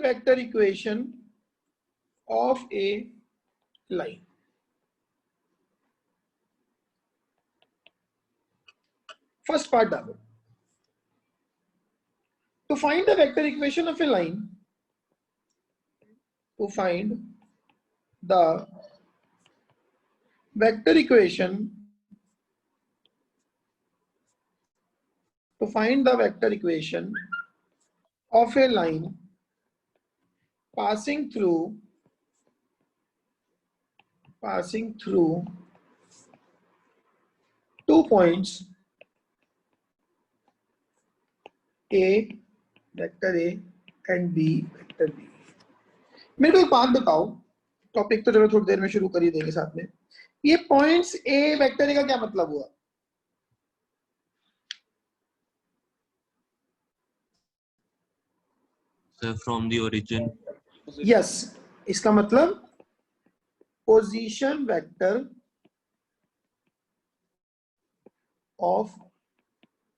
vector equation of a line. First part डालो. To find the vector equation of a line, to find the vector equation, to find the vector equation of a line passing through 2 points A, vector A and B, vector B. मेरे को एक बात बताओ, topic तो चलो थोड़ी देर में शुरू कर ही देंगे साथ में. ये पॉइंट्स A वेक्टर A का क्या मतलब हुआ? From the origin. Yes, इसका मतलब position vector of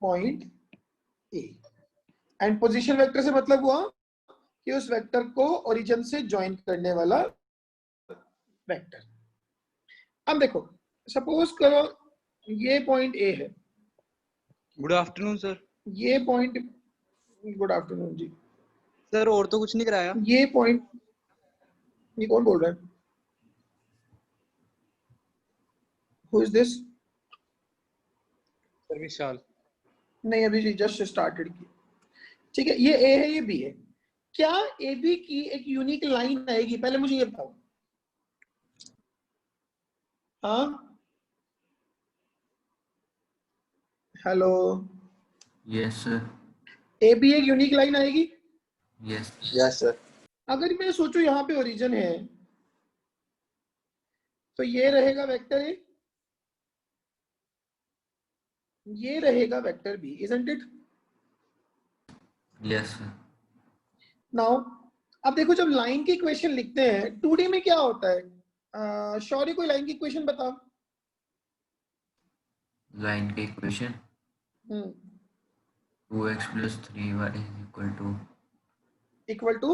point A. And position vector से मतलब हुआ कि उस वेक्टर को ओरिजिन से ज्वाइन करने वाला वेक्टर. अब देखो, सपोज करो ये पॉइंट A है. Good afternoon sir. ये पॉइंट, गुड आफ्टरनून जी सर. और तो कुछ नहीं कराया. ये पॉइंट, ये कौन बोल रहा है? Who is this? सर विशाल. नहीं, अभी जस्ट स्टार्टेड की. ठीक है, ये A है, ये B है. क्या AB की एक यूनिक लाइन आएगी? पहले मुझे ये बताओ. हाँ, हेलो. Yes sir. AB एक यूनिक लाइन आएगी? यस. Yes sir. अगर मैं सोचूं यहाँ पे ओरिजिन है तो ये रहेगा वेक्टर A, ये रहेगा vector B, isn't it? Yes sir. Now अब देखो, जब लाइन की इक्वेशन लिखते हैं 2D में क्या होता है? शौर्य कोई लाइन की इक्वेशन बता. लाइन की equation 2x + 3y equal to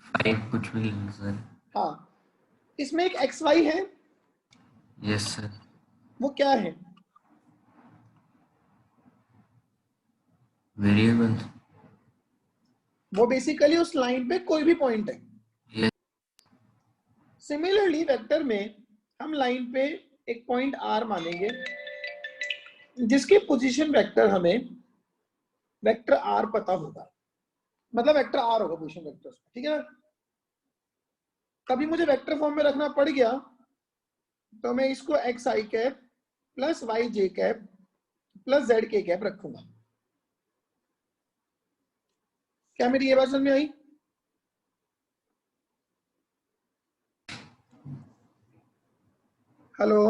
5 कुछ भी सर. हाँ, इसमें एक xy है. Yes sir. वो क्या है? वेरिएबल. वो बेसिकली उस लाइन पे कोई भी पॉइंट है. यस. सिमिलरली वेक्टर में हम लाइन पे एक पॉइंट R मानेंगे जिसके पोजीशन वेक्टर हमें वेक्टर R पता होगा. मतलब वेक्टर R होगा पोजीशन वेक्टर. ठीक है, कभी मुझे वेक्टर फॉर्म में रखना पड़ गया तो मैं इसको xi cap plus yj cap plus zk cap रखूंगा. क्या मेरी ये बात समझ में आई? हेलो.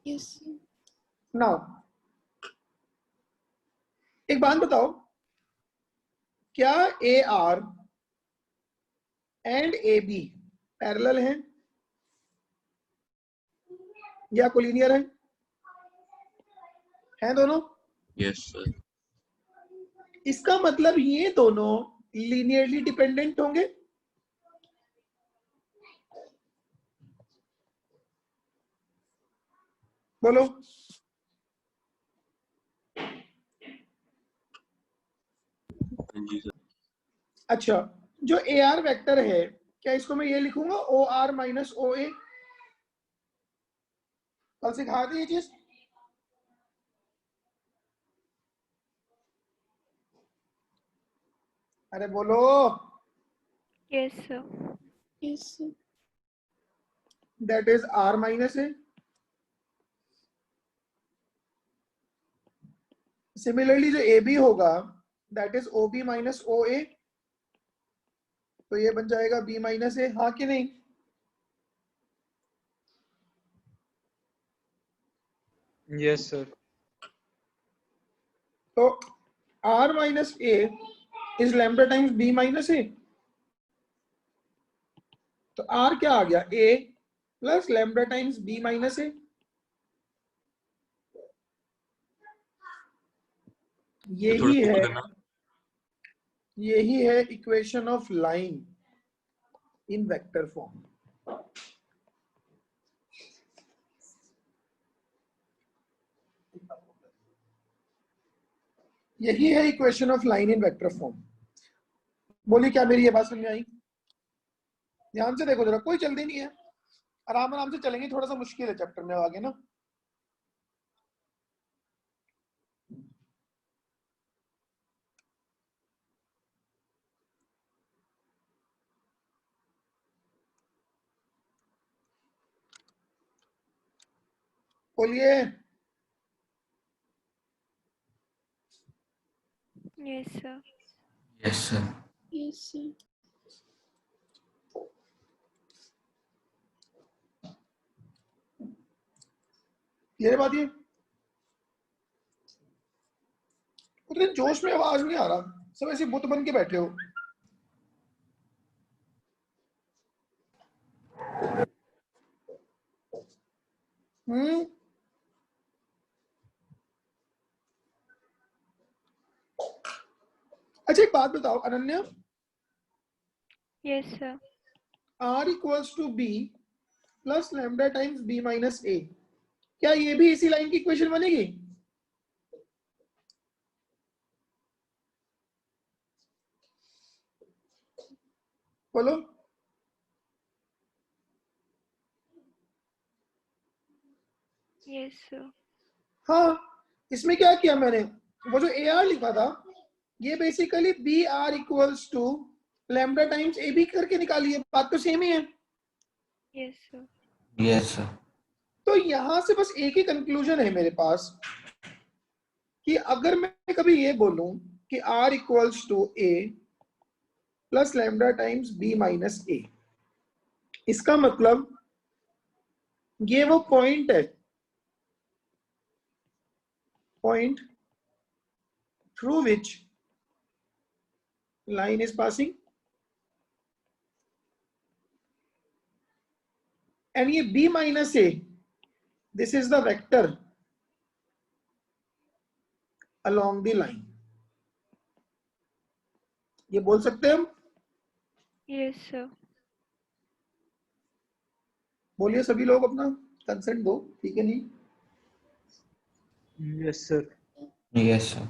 यस. नाउ एक बात बताओ, क्या AR एंड AB पैरेलल हैं या कोलिनियर हैं? हैं दोनों? Yes sir. इसका मतलब ये दोनों लीनियरली डिपेंडेंट होंगे. बोलो. जी सर. अच्छा, जो AR वेक्टर है, क्या इसको मैं ये लिखूंगा OR माइनस OA? कल सिखा दी ये चीज. अरे बोलो. Yes, sir. Yes, sir. That is R minus A. Similarly जो AB होगा that is OB minus OA. तो ये बन जाएगा B minus A. हाँ कि नहीं? Yes sir. तो R minus A is lambda times B minus A. तो R क्या आ गया? A plus lambda times B minus A. यही है यही है equation of line in vector form. यही है equation of line in vector form. बोलिए क्या मेरी ये बात समझ में आई? ध्यान से देखो जरा, कोई जल्दी नहीं है, आराम आराम से चलेंगे। थोड़ा सा मुश्किल है चैप्टर में आगे ना। बोलिए। Yes, sir. Yes, sir. Yes, sir. ये बात, ये उतने जोश में आवाज नहीं आ रहा, सब ऐसे बुत बन के बैठे हो। अच्छा एक बात बताओ Ananya, Yes, sir. R equals to B plus lambda times B minus A, क्या ये भी इसी लाइन की इक्वेशन बनेगी? बोलो। Yes, sir. हाँ, इसमें क्या किया मैंने, वो जो ए आर लिखा था ये basically B R equals to lambda times A B करके निकाली है, बात तो सेम ही है। Yes, sir. Yes, sir. तो यहां से बस एक ही कंक्लूजन है मेरे पास कि अगर मैं कभी ये बोलूं कि R equals to A plus lambda times B minus A, इसका मतलब ये वो पॉइंट है, point through which line is passing, and ये b minus A, this is the vector along the line. ये बोल सकते हैं हम? Yes, sir. बोलिए सभी लोग अपना कंसेंट दो, ठीक है? नहीं Yes, sir. Yes, sir.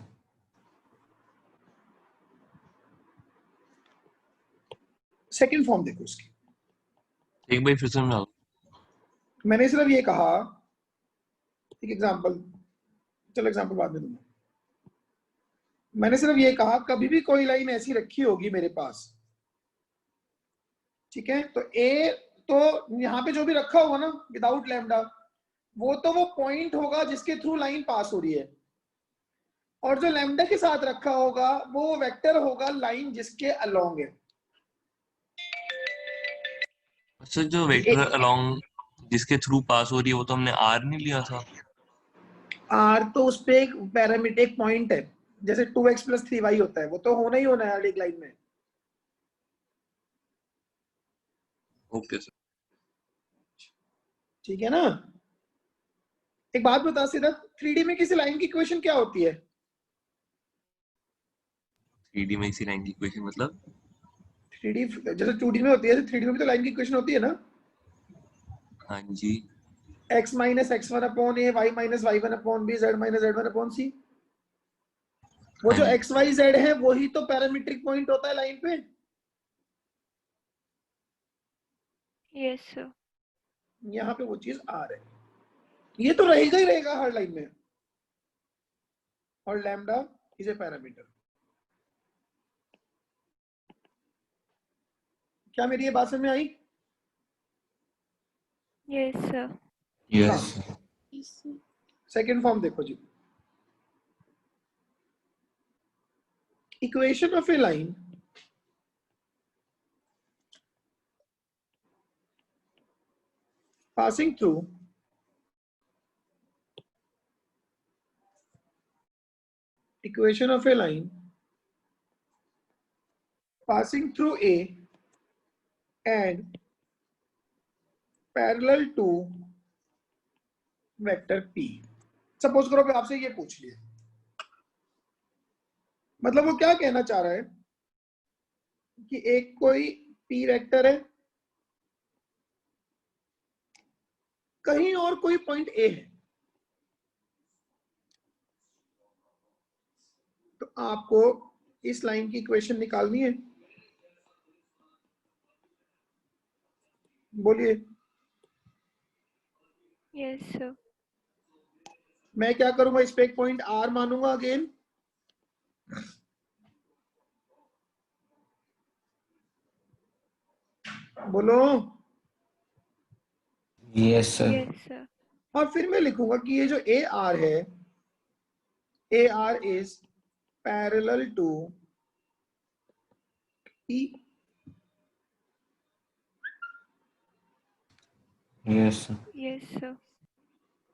Second form देखो इसकी। एक बार फिर समझाओ। मैंने सिर्फ ये कहा, एक एग्जांपल, चलो एग्जांपल बाद में दूंगा। मैंने सिर्फ ये कहा कभी भी कोई लाइन ऐसी रखी होगी मेरे पास, ठीक है, तो ए, तो यहाँ पे जो भी रखा होगा ना विदाउट लैम्डा, वो तो वो पॉइंट होगा जिसके थ्रू लाइन पास हो रही है, और जो लैम्डा के साथ रखा होगा वो वेक्टर होगा लाइन जिसके अलोंग है। अच्छा, जो वेक्टर अलोंग जिसके थ्रू पास हो रही है वो तो हमने आर नहीं लिया था। आर तो उस पे एक पैरामीटर, एक पॉइंट है, जैसे 2x प्लस 3y होता है, वो तो होना ही होना है हर एक लाइन में। Okay sir. ठीक है ना? एक बात बता सीधा, 3D में किसी लाइन की इक्वेशन क्या होती है? 3D में इसी लाइन की इक्वेशन मतलब 3D जैसे 2D में होती है, 3D में भी तो लाइन की इक्वेशन होती है ना? हाँ जी। x minus x1 upon A, y minus y1 upon B, z minus z1 upon C. वो जो हाँ जी। x y z है वही तो पैरामीट्रिक पॉइंट होता है लाइन पे। Yes, sir. यहाँ पे वो चीज आ रही है, ये तो रहेगा ही रहेगा हर लाइन में, और लैम्डा इज ए पैरामीटर। क्या मेरी ये बात समझ में आई? Yes, sir. Yes, sir. Yes, sir. Second form देखो जी, equation of a line passing through equation of a line passing through A and parallel to vector P। Suppose करो कि आपसे ये पूछ लिया, मतलब वो क्या कहना चाह रहा है कि एक कोई पी वेक्टर है, कहीं और कोई पॉइंट ए है, तो आपको इस लाइन की इक्वेशन निकालनी है। बोलिए। Yes, sir. मैं क्या करूंगा, इस पे एक पॉइंट आर मानूंगा अगेन, बोलो, Yes, sir. Yes, sir. और फिर मैं लिखूंगा कि ये जो ए आर है, A R is parallel to E. Yes, sir. Yes, sir.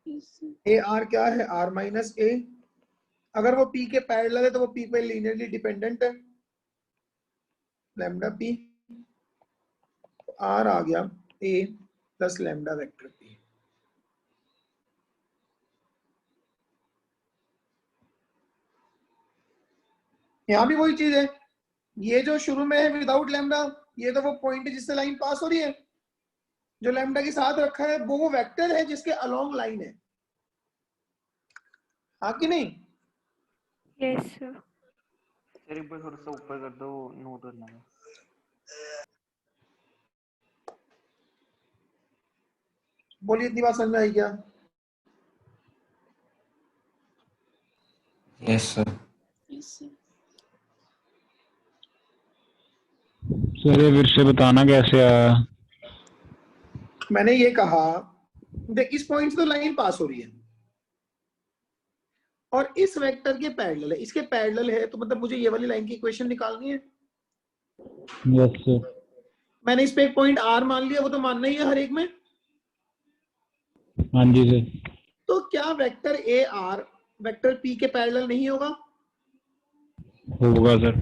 Yes, sir. A R क्या है, आर माइनस ए। अगर वो पी के पैरेलल है तो वो पी पे लीनियरली डिपेंडेंट है, लैम्डा पी। आर आ गया ए प्लस लैम्डा वेक्टर पी। यहां भी वही चीज है, ये जो शुरू में है विदाउट लैम्डा, ये तो वो पॉइंट है जिससे लाइन पास हो रही है। जो लैम्डा के साथ रखा है वो वेक्टर है जिसके अलोंग लाइन है, हाँ कि नहीं? Yes, sir. सर एक बार थोड़ा सा ऊपर कर दो, नोट करना है। बोलिए, इतनी बात समझ में आई क्या? Yes, sir. Yes, sir. Sir ये फिर से बताना कैसे आया? मैंने ये कहा, देख इस पॉइंट से तो लाइन पास हो रही है और इस वेक्टर के पैरेलल है, इसके पैरेलल है, तो मतलब मुझे ये वाली लाइन की इक्वेशन निकालनी है। Yes sir. मैंने इस पे एक पॉइंट आर मान लिया, वो तो मानना ही है हर एक में। हाँ जी सर। तो क्या vector A R vector P के पैरेलल नहीं होगा? होगा सर।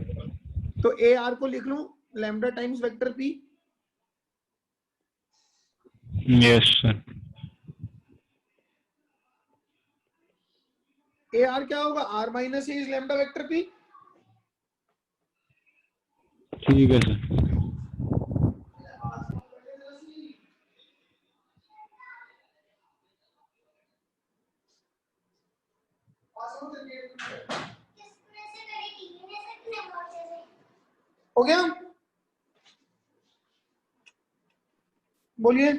तो ए आर को लिख लूं lambda times vector P. Yes sir. A R क्या होगा, R minus A is lambda vector P. ठीक है सर। हो गया? बोलिए।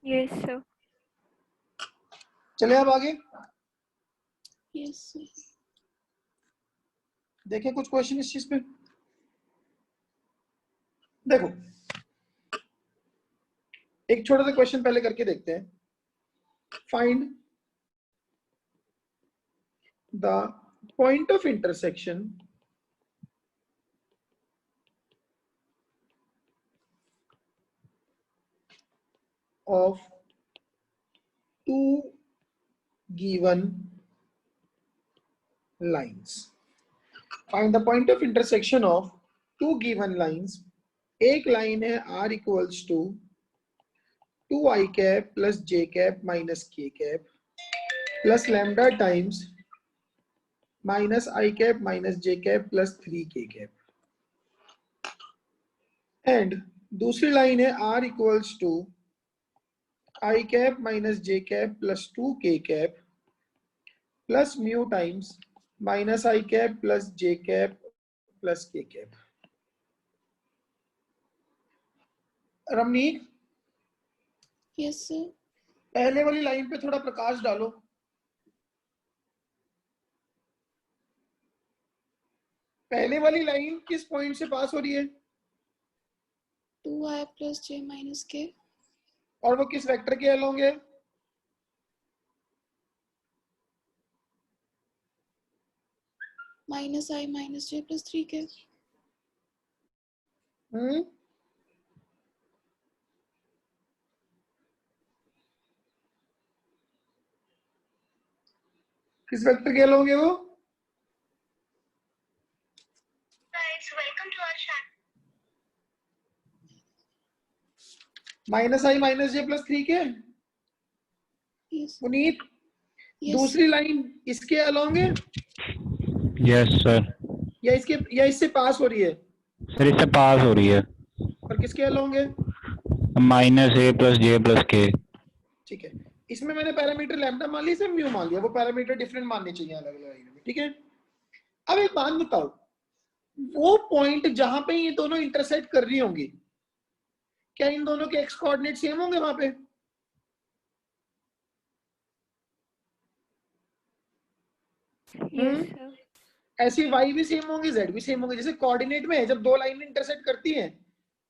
Yes, sir. चले अब आगे Yes, sir. देखें कुछ क्वेश्चन इस चीज पे। देखो एक छोटा सा क्वेश्चन पहले करके देखते हैं। Find the point of intersection of two given lines. Find the point of intersection of two given lines. एक लाइन है r equals to 2i cap plus j cap minus k cap plus lambda times minus I cap minus j cap plus 3k cap, and दूसरी line है r equals to I cap minus j cap plus 2k cap plus mu times minus I cap plus j cap plus k cap. Ramnik, Yes, sir. पहले वाली line पे थोड़ा प्रकाश डालो। पहले वाली line किस पॉइंट से पास हो रही है? 2i plus j minus k. और वो किस वेक्टर के अलोंग है? Minus I minus j plus 3k. किस वेक्टर के अलोंग है वो? Minus I minus J plus 3k। Yes. Puneet, Yes. दूसरी लाइन इसके अलोंग है यस सर। या इसके या इससे पास हो रही है? सर इससे पास हो रही है और किसके अलोंग है? -a + j + k। ठीक है, इसमें मैंने पैरामीटर लैम्डा मान लिया, म्यू मान लिया, वो पैरामीटर डिफरेंट मानने चाहिए अलग अलग लाइन में, ठीक है। अब एक बात बताओ, वो पॉइंट जहां पे ये दोनों इंटरसेक्ट कर रही होंगी, क्या इन दोनों के एक्स कोऑर्डिनेट सेम होंगे वहां पे? Yes, sir. ऐसी वाई भी सेम होंगे, जेड भी सेम होंगे। जैसे कोऑर्डिनेट में है, जब दो लाइन इंटरसेक्ट करती हैं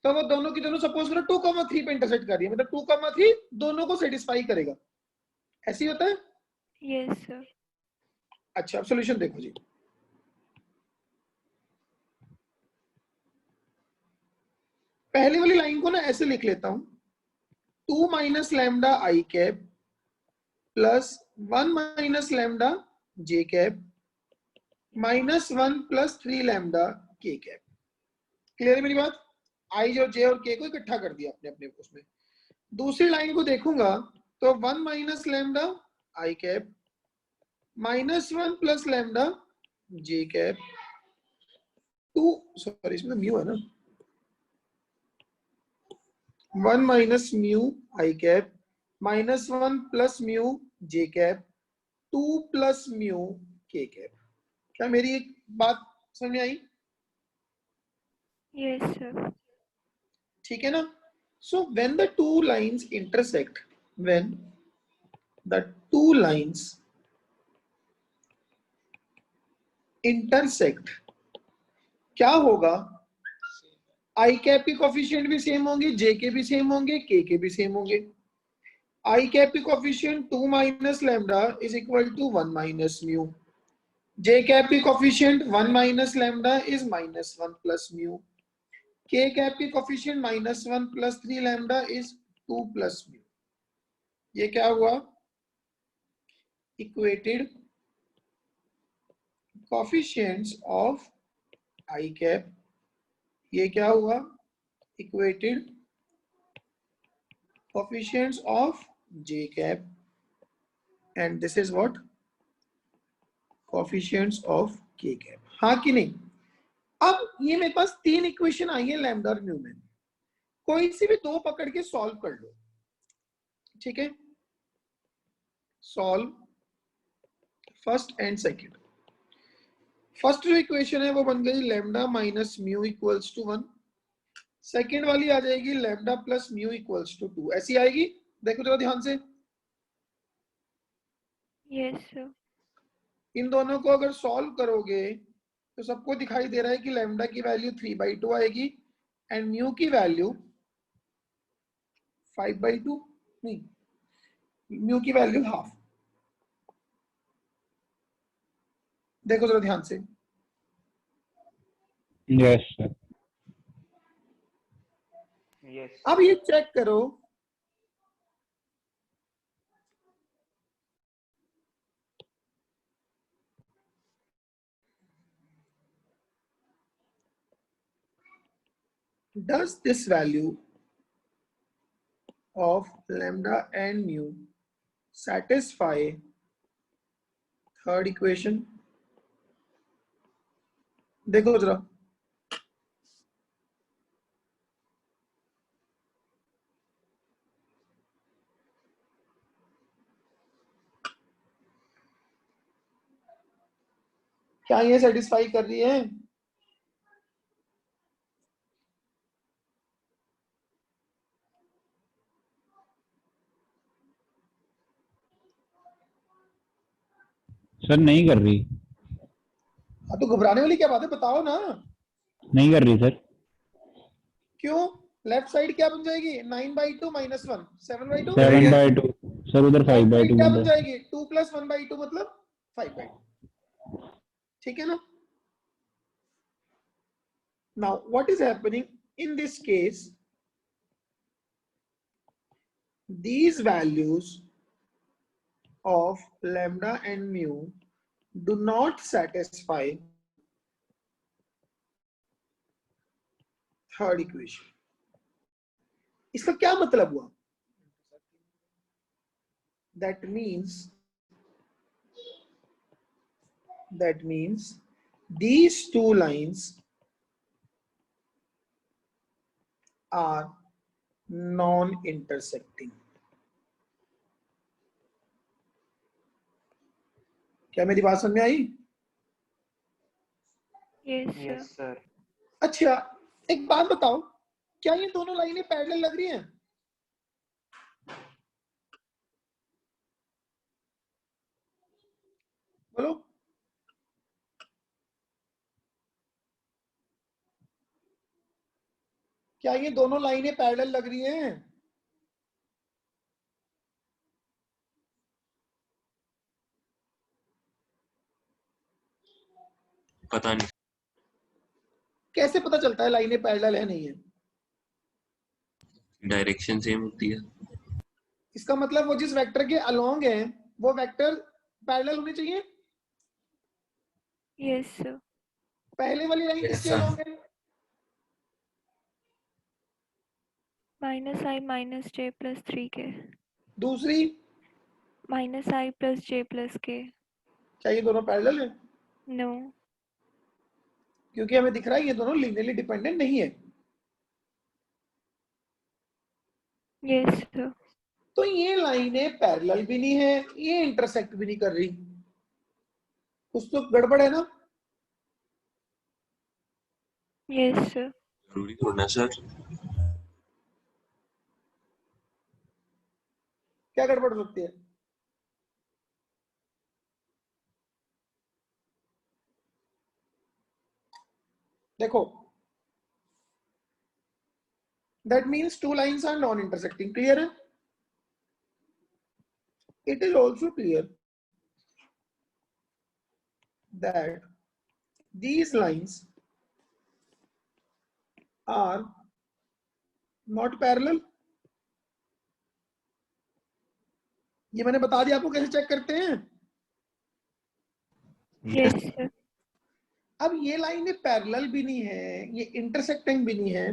तो वो दोनों की दोनों सपोज करो 2,3 पे इंटरसेक्ट कर रही है, मतलब 2,3 दोनों को सेटिस्फाई करेगा, ऐसे ही होता है। Yes, sir. अच्छा, अब सॉल्यूशन देखो जी। पहले वाली लाइन को ना ऐसे लिख लेता हूं, 2 माइनस लैम्डा आई कैप प्लस 1 माइनस लैम्डा जे कैप -1 + 3 लैम्डा के कैप। क्लियर है मेरी बात? आई और जे और के को इकट्ठा कर दिया अपने अपने उसमें। दूसरी लाइन को देखूंगा तो 1 माइनस लैम्डा आई कैप -1 + लैम्डा जे कैप 2, सॉरी इसमें म्यू है ना, 1 माइनस म्यू आई cap -1 + mu J cap 2 + mu K cap. क्या मेरी एक बात समझ में आई? Yes, sir. ठीक है ना। So when the two lines intersect, when the two lines intersect, क्या होगा? आई कैप के कोफिशिएंट भी सेम होंगे, जे के भी सेम होंगे, के भी सेम होंगे। आई कैप के coefficient 2 minus lambda is equal to 1 minus mu, J cap की coefficient 1 minus lambda is -1 + mu, K cap की कोफिशिएंट -1 + 3 लैम्डा इज 2 + म्यू। ये क्या हुआ? Equated coefficients of I cap. ये क्या हुआ? Equated coefficients of J cap, and this is what? Coefficients of K cap. हाँ कि नहीं? अब ये मेरे पास 3 इक्वेशन आई है लैम्डा और म्यू में, कोई सी भी दो पकड़ के सॉल्व कर लो, ठीक है। Solve first and second. First जो इक्वेशन है वो बन गई lambda minus mu equals to 1, second वाली आ जाएगी lambda plus mu equals to 2, ऐसी आएगी। देखो जरा ध्यान से, Yes, sir. इन दोनों को अगर सॉल्व करोगे तो सबको दिखाई दे रहा है कि लैम्डा की वैल्यू 3/2 आएगी एंड म्यू की वैल्यू 5/2, नहीं, म्यू की वैल्यू हाफ। देखो जरा ध्यान से, यस सर। Yes. अब ये चेक करो, does this value of lambda and mu satisfy third equation? देखो जरा, क्या ये सेटिस्फाई कर रही है? सर नहीं कर रही, हाँ तो घबराने वाली क्या बात है, बताओ ना। नहीं कर रही सर। क्यों? लेफ्ट साइड क्या बन जाएगी? 9/2 -1 7/2। 7/2 सर, उधर राइट 5/2 साइड क्या बन उधर। जाएगी? 2 + 1/2 मतलब 5/2, ठीक है ना। Now what is happening in this case? These values of lambda and mu do not satisfy third equation. इसका क्या मतलब हुआ? That means these two lines are non-intersecting. क्या मेरी बात समझ में आई? Yes, sir. Yes sir. अच्छा, एक बात बताओ, क्या ये दोनों लाइनें पैरेलल लग रही हैं? बोलो. क्या ये दोनों लाइनें पैरेलल लग रही हैं? पता नहीं. कैसे पता चलता है लाइनें पैरेलल है नहीं है? डायरेक्शन सेम होती है. इसका मतलब वो जिस वेक्टर के अलोंग है वो वेक्टर पैरेलल होने चाहिए. Yes, sir. पहले वाली लाइन Yes, किसके sir. अलोंग है? Minus I minus J plus 3K. दूसरी, Minus I plus J plus K. क्या ये दोनों पैरेलल है? No. क्योंकि हमें दिख रहा है ये दोनों लीनियरली डिपेंडेंट नहीं है. Yes, sir. तो ये लाइनें पैरेलल भी नहीं है, ये इंटरसेक्ट भी नहीं कर रही. कुछ तो गड़बड़ है ना? Yes, sir. जरूरी थोड़ा ना सर. क्या गड़बड़ हो सकती है? देखो, that means two lines are non-intersecting. Clear है? It is also clear that these lines are not parallel. ये मैंने बता दिया आपको कैसे चेक करते हैं. Yes, sir. अब ये लाइनें पैरेलल भी नहीं है, ये इंटरसेक्टिंग भी नहीं है,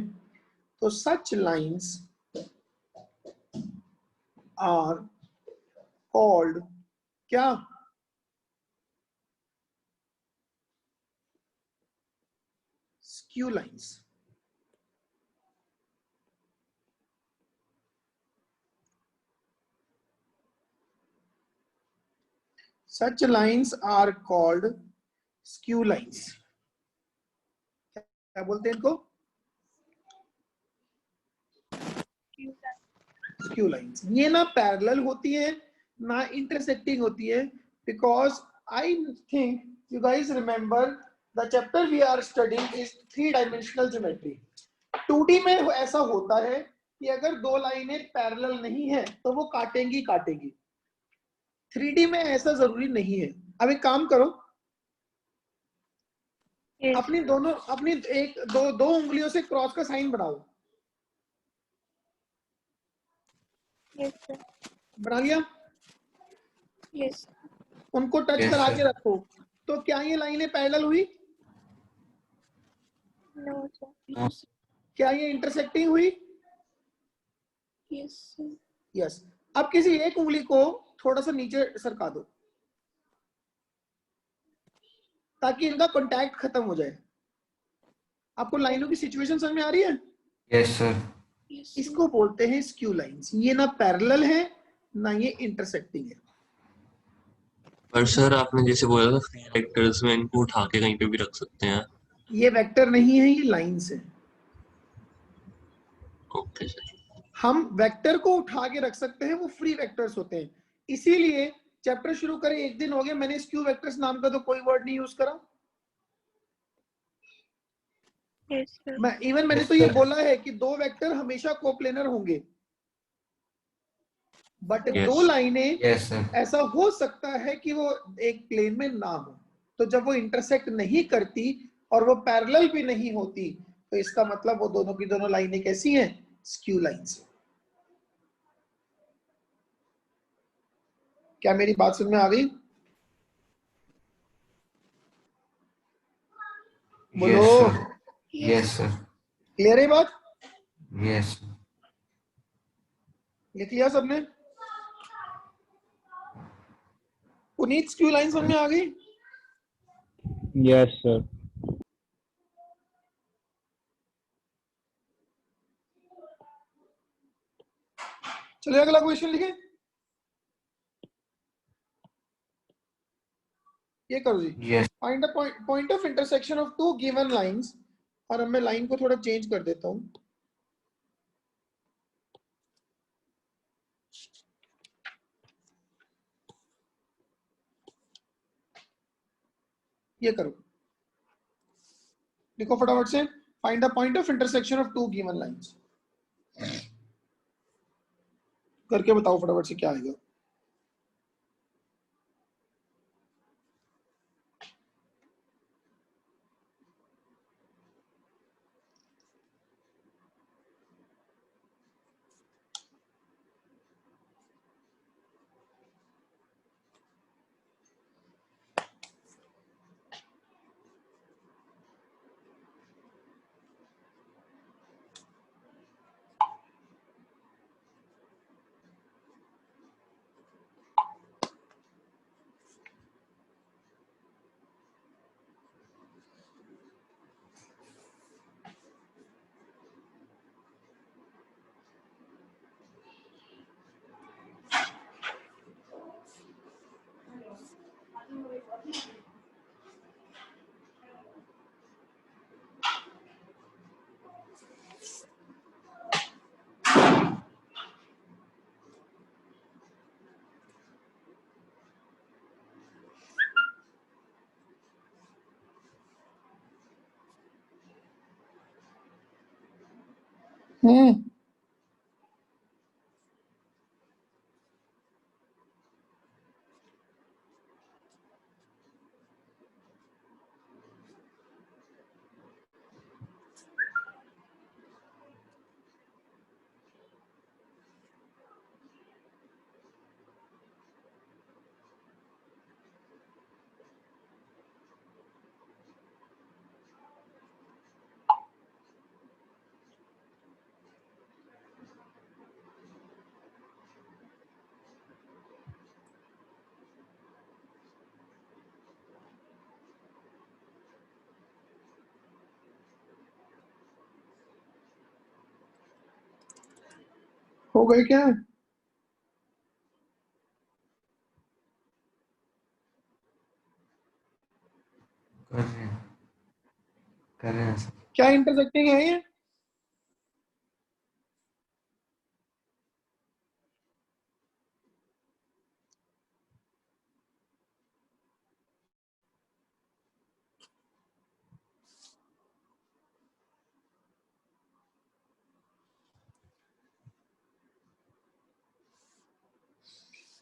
तो such lines are called क्या? Skew lines. Such lines are called skew lines. क्या बोलते हैं इनको? Skew lines. ये ना पैरेलल होती है ना इंटरसेक्टिंग होती है, because I think you guys remember the chapter we are studying is 3-dimensional geometry. 2D में ऐसा होता है कि अगर दो लाइनें पैरेलल नहीं है तो वो काटेंगी काटेंगी. 3D में ऐसा जरूरी नहीं है. अब एक काम करो, Yes. अपनी एक दो उंगलियों से क्रॉस का साइन बनाओ. Yes, sir. बना लिया? Yes. उनको टच Yes, करा sir. के रखो. तो क्या ये लाइनें पैरेलल हुई? No, sir. No. क्या ये इंटरसेक्टिंग हुई? Yes, sir. यस. अब किसी एक उंगली को थोड़ा सा नीचे सरका दो ताकि इनका कांटेक्ट खत्म हो जाए. आपको लाइनों की सिचुएशन समझ में आ रही है? Yes, sir. Yes, sir. इसको बोलते हैं स्क्यू लाइंस. ये ना पैरेलल है ना ये इंटरसेक्टिंग है. पर सर आपने जैसे बोला था फ्री वेक्टर्स में इनको उठा के कहीं पे भी रख सकते हैं. ये वेक्टर नहीं है, ये लाइंस है. Okay sir. हम वेक्टर को उठा के रख सकते हैं, वो फ्री वेक्टर्स होते हैं. इसीलिए चैप्टर शुरू करे 1 दिन हो गया, मैंने स्क्यू वेक्टर्स नाम का तो कोई वर्ड नहीं यूज करा. Yes, sir. मैंने Yes, तो ये sir. बोला है कि दो वेक्टर हमेशा कोप्लेनर होंगे, बट Yes. दो लाइनें Yes, sir. ऐसा हो सकता है कि वो एक प्लेन में ना हो. तो जब वो इंटरसेक्ट नहीं करती और वो पैरेलल भी नहीं होती तो इसका मतलब वो दोनों की दोनों लाइनें कैसी हैं? Skew lines. क्या मेरी बात समझ में आ गई? बोलो. Yes, sir. Yes, sir. Clear है बात? Yes. लिख लिया सबने? पुनीत, स्क्यू लाइन समझ में आ गई? Yes, sir. चलिए अगला क्वेश्चन लिखे, ये करो जी। Yes. Find the point of intersection of two given lines, और अब मैं लाइन को थोड़ा चेंज कर देता हूं। ये करो, लिखो फटाफट से, find the point of intersection of two given lines. करके बताओ फटाफट से क्या आएगा। हो गए क्या? कर रहे हैं सर। क्या इंटरसेक्टिंग है ये?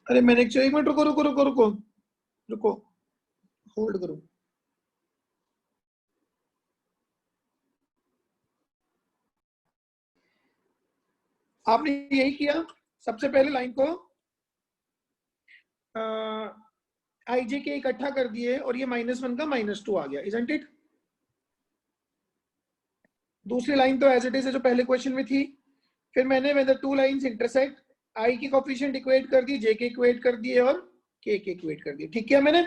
अरे मैंने एक मिनट, रुको रुको रुको रुको रुको, होल्ड करो। आपने यही किया, सबसे पहले लाइन को आईजे के इकट्ठा कर दिए और ये -1 का -2 आ गया, इजंट इट? दूसरी लाइन तो एज इट इज है जो पहले क्वेश्चन में थी। फिर मैंने when the two lines intersect, I की कोफिशिएंट इक्वेट कर दी, जे के इक्वेट कर दिए और के इक्वेट कर दिए। ठीक किया मैंने?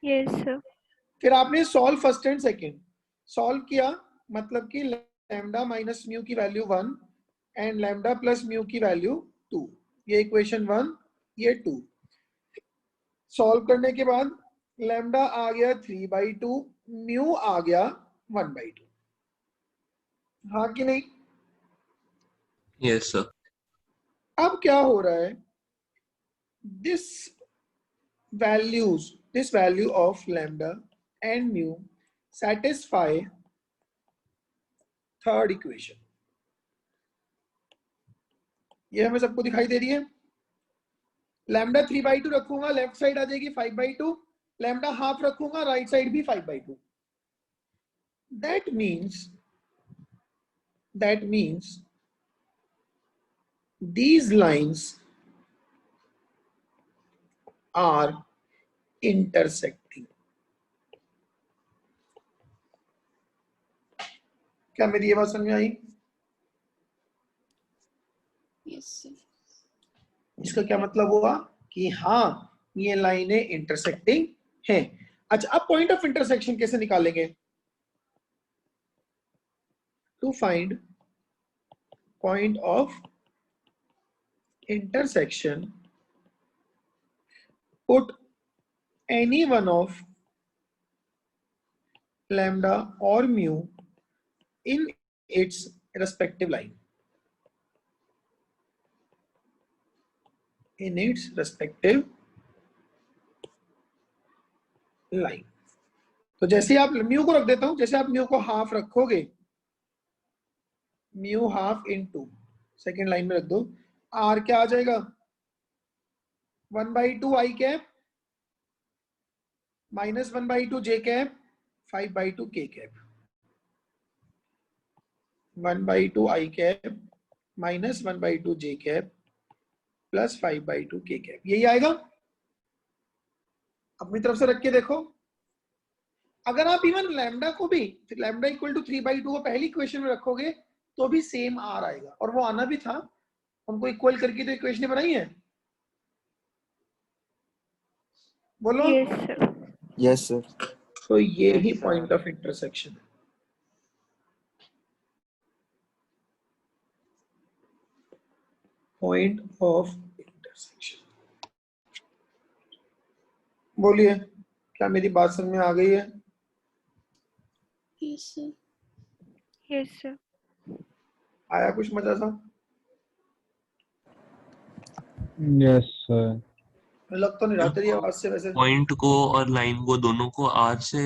Yes sir. फिर आपने solve first and second, solve किया मतलब कि लैम्डा माइनस म्यू की value 1 and lambda plus mu की वैल्यू 2, ये इक्वेशन 1, ये 2। सॉल्व करने के बाद लैम्डा आ गया 3/2, म्यू आ गया 1/2। हाँ कि नहीं? Yes sir. अब क्या हो रहा है, this value of lambda and mu satisfy third equation. ये हमें सबको दिखाई दे रही है। लैम्डा 3/2 रखूंगा, लेफ्ट साइड आ जाएगी 5/2, लैम्डा हाफ रखूंगा, राइट साइड भी 5/2। that means these lines are intersecting। क्या मेरी ये बात समझ में आई? Yes, sir. इसका क्या मतलब हुआ कि हाँ ये लाइनें इंटरसेक्टिंग हैं। अच्छा, अब पॉइंट ऑफ इंटरसेक्शन कैसे निकालेंगे? To find point of intersection, put any one of lambda or mu in its respective line. In its respective line. तो जैसे आप म्यू को रख देता हूं, जैसे आप म्यू को हाफ रखोगे, mu half into second line में रख दो, आर क्या आ जाएगा 1/2 आई कैप माइनस 1/2 जे कैप 5/2 के कैप, 1/2 आई कैप माइनस 1/2 जे कैप प्लस 5/2 के कैप, यही आएगा। अपनी तरफ से रख के देखो, अगर आप इवन लैम्डा को भी लैम्डा इक्वल टू 3/2 को पहली इक्वेशन में रखोगे तो भी सेम आर आएगा, और वो आना भी था, उनको इक्वल करके तो इक्वेशन बनाई है। बोलो Yes, sir. Yes sir. तो ये Yes, ही sir. पॉइंट ऑफ इंटरसेक्शन है। Point of intersection. बोलिए, क्या मेरी बात समझ में आ गई है? Yes, sir. Yes, sir. आया कुछ मजा सा? Yes sir. लग तो नहीं रहा तेरी आवाज से वैसे। पॉइंट को और लाइन को दोनों को आर से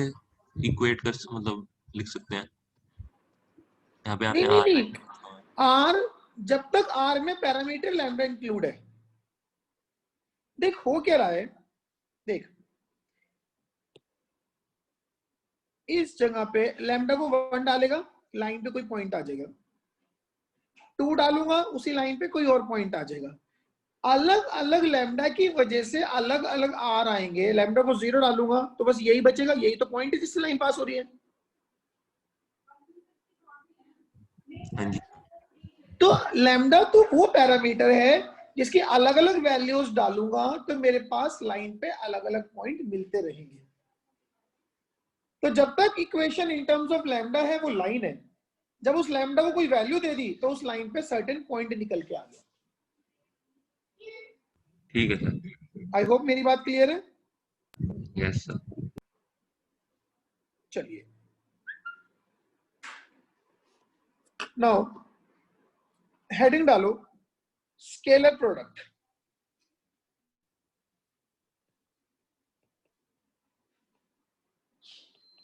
इक्वेट कर मतलब लिख सकते हैं। यहाँ पे नहीं आपने नहीं आर नहीं, आर जब तक आर में पैरामीटर लैम्डा इंक्लूड है। देख हो क्या रहा है, देख इस जगह पे लैम्डा को 1 डालेगा, लाइन पे कोई पॉइंट आ जाएगा, 2 डालूंगा उसी लाइन पे कोई और पॉइंट आ जाएगा। अलग अलग लैम्डा की वजह से अलग अलग आर आएंगे। लैम्डा को 0 डालूंगा तो बस यही बचेगा, यही तो पॉइंट है जिससे लाइन पास हो रही है। हाँ जी। तो लैम्डा तो वो पैरामीटर है जिसकी अलग अलग वैल्यूज डालूंगा तो मेरे पास लाइन पे अलग अलग पॉइंट मिलते रहेंगे। तो जब तक equation in terms of lambda है वो लाइन है, जब उस लैम्डा को कोई वैल्यू दे दी तो उस लाइन पे सर्टेन पॉइंट निकल के आ गया। ठीक है सर। आई होप मेरी बात क्लियर है। Yes sir. चलिए नाउ हेडिंग डालो स्केलर प्रोडक्ट।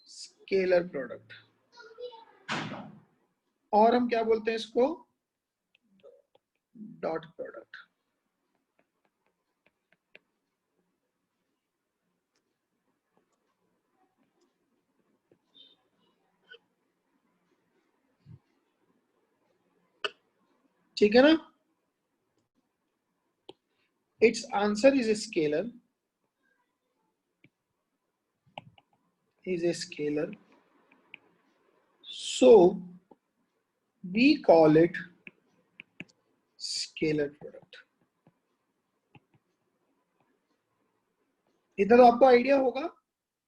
स्केलर प्रोडक्ट, और हम क्या बोलते हैं इसको, डॉट प्रोडक्ट। ठीक है ना? It's answer is a scalar, is a scalar, so we call it scalar product। इधर तो आपको आइडिया होगा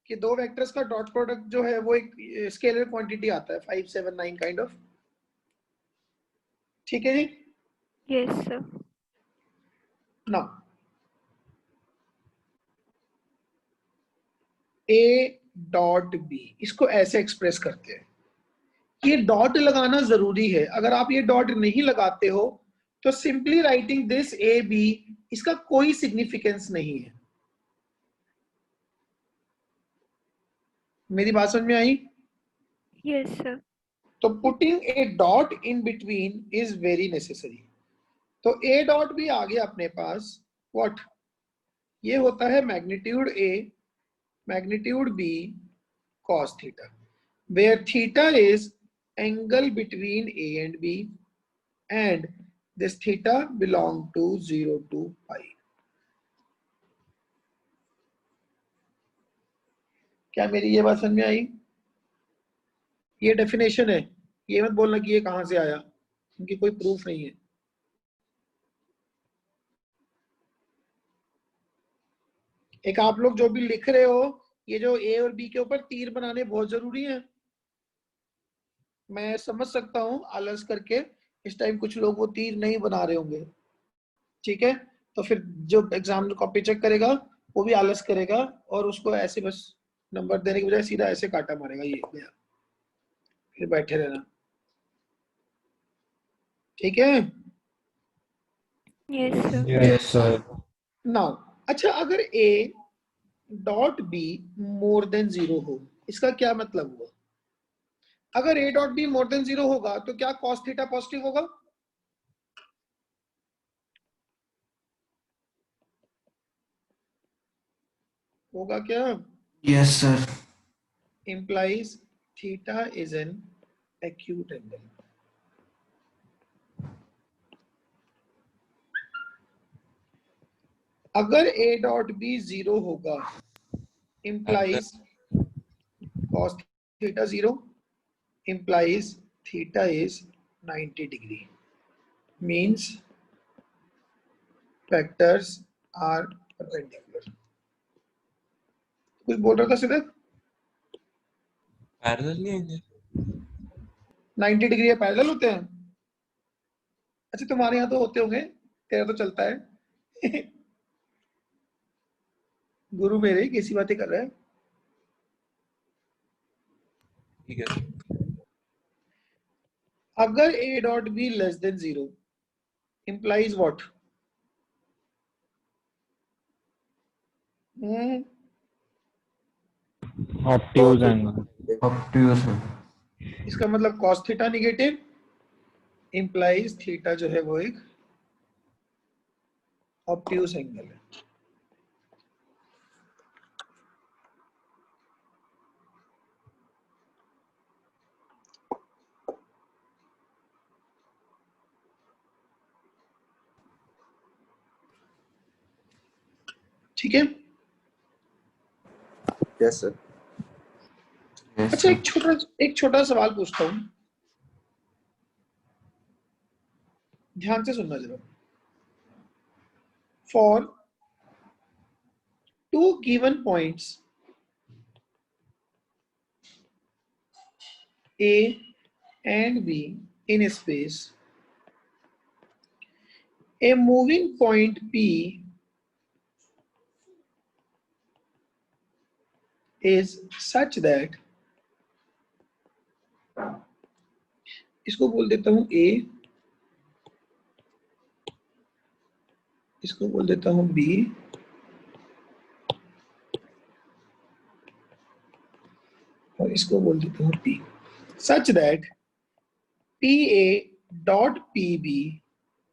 कि दो वेक्टर्स का डॉट प्रोडक्ट जो है वो एक स्केलर क्वांटिटी आता है 5 7 9 काइंड ऑफ। ठीक है जी। Yes, sir. Now A dot B, इसको ऐसे एक्सप्रेस करते हैं। ये डॉट लगाना जरूरी है, अगर आप ये डॉट नहीं लगाते हो तो simply writing this A B, इसका कोई सिग्निफिकेंस नहीं है। मेरी बात समझ में आई? Yes, sir. तो putting A dot in between is very necessary. तो ए डॉट भी आ गया अपने पास, व्हाट, ये होता है magnitude A magnitude B cos theta, where theta is angle between A and B and this theta belong to 0 to pi। क्या मेरी ये बात समझ में आई? ये डेफिनेशन है, ये मत बोलना कि ये कहां से आया, क्योंकि कोई प्रूफ नहीं है। एक आप लोग जो भी लिख रहे हो, ये जो ए और बी के ऊपर तीर बनाने बहुत जरूरी है। मैं समझ सकता हूं आलस करके इस टाइम कुछ लोग वो तीर नहीं बना रहे होंगे, ठीक है, तो फिर जो एग्जामिनर कॉपी चेक करेगा वो भी आलस करेगा और उसको ऐसे बस नंबर देने की बजाय सीधा ऐसे काटा मारेगा, ये गया, फिर बैठे रहना। ठीक है Yes, sir. Yes sir. Now, अच्छा अगर a dot b more than 0 हो, इसका क्या मतलब हुआ? अगर a dot b more than 0 होगा तो क्या cos थीटा पॉजिटिव होगा? होगा क्या? Yes sir. implies theta is an acute angle. अगर a डॉट b 0 होगा implies cos theta 0 implies theta is 90 degree, means vectors are perpendicular. कुछ बोल रहा था सिद्धार्थ? पैरेलल ही आएंगे। 90 डिग्री या पैरेलल होते हैं? अच्छा तुम्हारे यहाँ तो होते होंगे, तेरा तो चलता है। गुरु मेरे कैसी बातें कर रहा है। ठीक है। अगर a dot b less than 0 implies what? Obtuse angle. Obtuse है। इसका मतलब cos theta negative implies theta जो है वो एक ऑब्ट्यूज एंगल है। ठीक है, यस सर। यस अच्छा सर। एक छोटा सवाल पूछता हूं, ध्यान से सुनना जरा। For two given points A and B in space, a moving point P is such that, इसको बोल देता हूं A, इसको बोल देता हूं B, और इसको बोल देता हूं P, such that PA dot PB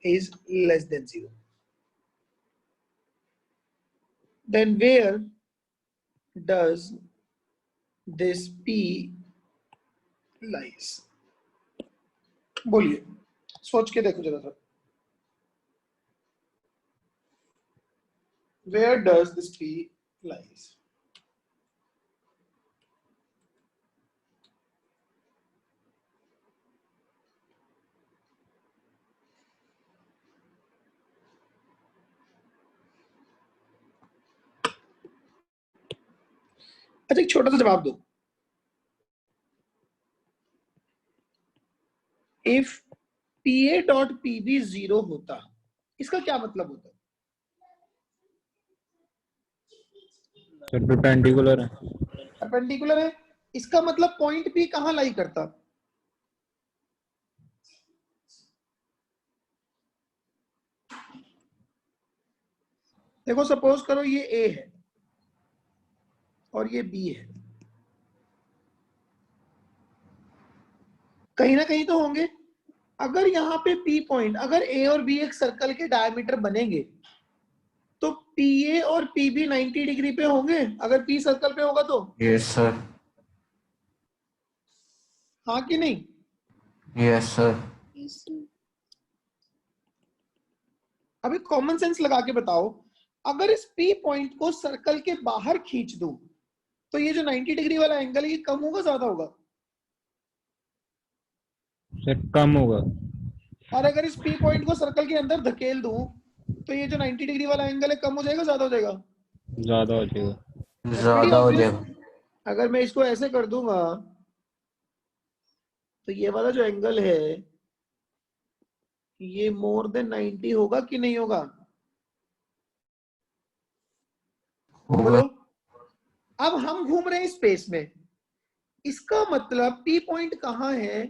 is less than 0. Then where does this P lies? बोलिए, सोच के देखो जरा सा। Where does this P lies? अच्छा एक छोटा सा जवाब दो। इफ PA डॉट PB 0 होता, इसका क्या मतलब होता? सर परपेंडिकुलर है। परपेंडिकुलर है, इसका मतलब पॉइंट P कहां लाई करता? देखो सपोज करो ये A है और ये B है, कहीं ना कहीं तो होंगे। अगर यहाँ पे P पॉइंट, अगर A और B एक सर्कल के डायमीटर बनेंगे तो PA और PB 90 डिग्री पे होंगे, अगर P सर्कल पे होगा तो। Yes sir. हाँ कि नहीं? Yes sir. Yes, sir. अभी कॉमन सेंस लगा के बताओ, अगर इस P पॉइंट को सर्कल के बाहर खींच दूं तो ये जो 90 डिग्री वाला एंगल है ये कम होगा ज्यादा होगा? सर कम होगा। और अगर इस P पॉइंट को सर्कल के अंदर धकेल दूं तो ये जो 90 डिग्री वाला एंगल है कम हो जाएगा ज्यादा हो जाएगा? ज्यादा हो जाएगा। ज्यादा हो जाएगा। अगर मैं इसको ऐसे कर दूंगा तो ये वाला जो एंगल है ये मोर देन 90 होगा कि नहीं होगा? होगा। बोलो। अब हम घूम रहे हैं स्पेस में, इसका मतलब P पॉइंट कहाँ है?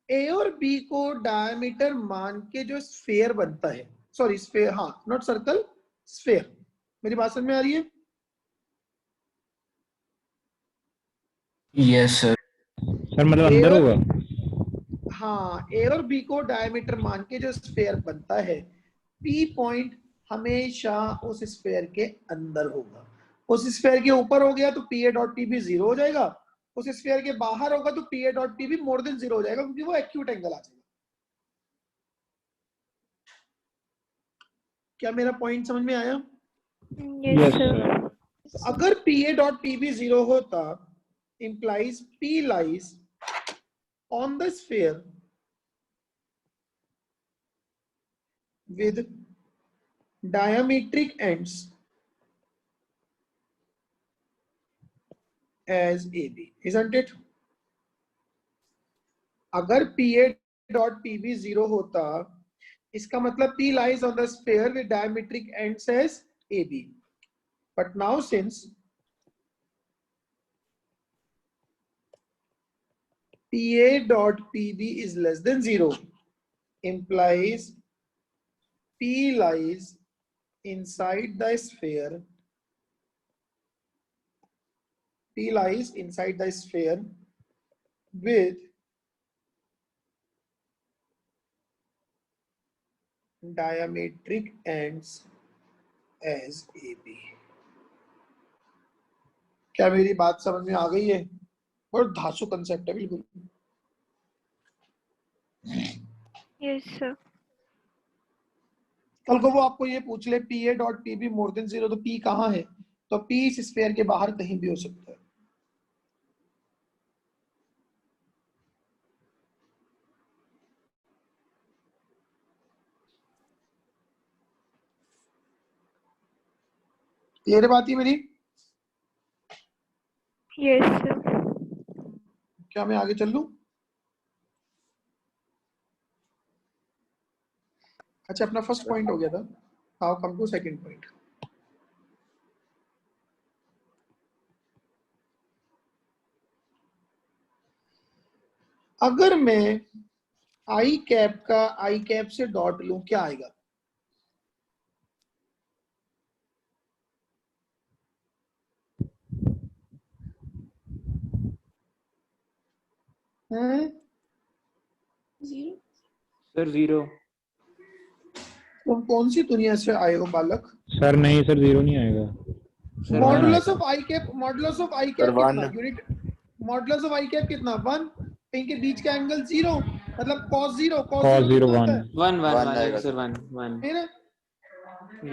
A और B को डायमीटर मान के जो स्फीयर बनता है, सॉरी स्फीयर, हाँ नॉट सर्कल, स्फीयर। मेरी बात समझ में आ रही है? Yes sir. सर मतलब A अंदर और होगा। हाँ, A और B को डायमीटर मान के जो स्फीयर बनता है, P पॉइंट हमेशा उस स्फीयर के अंदर होगा। उस स्फीयर के ऊपर हो गया तो PA डॉट P भी जीरो हो जाएगा, उस स्फीयर के बाहर होगा तो PA डॉट P भी मोर देन जीरो हो जाएगा, क्योंकि वो एक्यूट एंगल आ जाएगा। क्या मेरा पॉइंट समझ में आया? Yes, yes sir. सर। तो अगर PA डॉट P भी जीरो होता, implies P lies on the sphere with diametric ends as AB, isn't it? अगर PA डॉट P भी जीरो होता, इसका मतलब P lies on the sphere with diametric ends as AB. But now since PA dot PB is less than zero, implies P lies inside the sphere. P lies inside the sphere with diametric ends as AB. क्या मेरी बात समझ में आ गई है? बहुत धांसू concept है बिल्कुल। Yes, sir. कल को वो आपको ये पूछ ले PA डॉट P भी मोर देन जीरो, तो P कहाँ है? तो P इस स्फीयर के बाहर कहीं भी हो सकता है। क्लियर बात है मेरी? Yes, sir. क्या मैं आगे चल लूं? अच्छा, अपना फर्स्ट पॉइंट हो गया था, now come to second point. अगर मैं आई कैप का आई कैप से डॉट लूं, क्या आएगा? Zero. Sir zero. तुम कौन सी दुनिया से आए हो बालक? सर नहीं सर, जीरो नहीं आएगा। Sir modulus of I cap, modulus of I cap Sir, कितना? one. Unit modulus of I cap कितना? 1। इनके बीच का एंगल जीरो, मतलब cos zero. cos Cos zero zero कितना होता one. है? वन वन One वन आएगा सर, सर। One one. फिर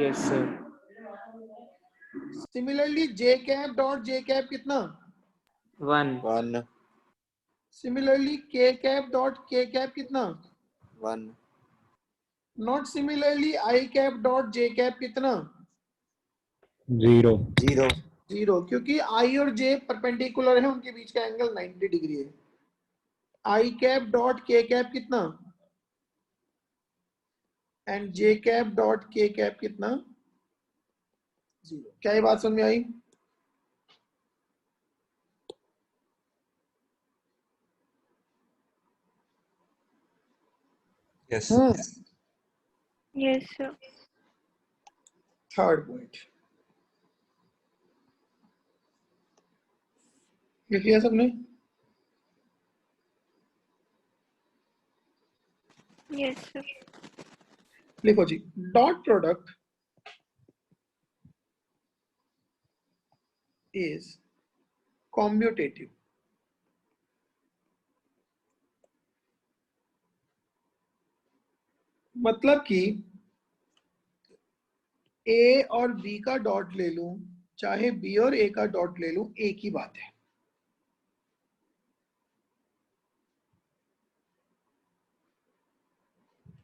यस सर। सिमिलरली जे कैप डॉट जे कैप कितना? वन। One. सिमिलरली के कैप डॉट के कैप कितना? One. Not similarly I cap dot J cap कितना? Zero. Zero. Zero, क्योंकि आई और जे perpendicular है, उनके बीच का एंगल 90 डिग्री है। I cap dot K cap कितना? And J cap dot K cap कितना? जीरो। क्या ये बात समझ में आई? Yes Yes, sir. Third point लिख लिया सबने? Yes, sir. लिखो जी, डॉट प्रोडक्ट इज कॉम्यूटेटिव। मतलब कि ए और बी का डॉट ले लूं, चाहे बी और ए का डॉट ले लूं, एक ही बात है।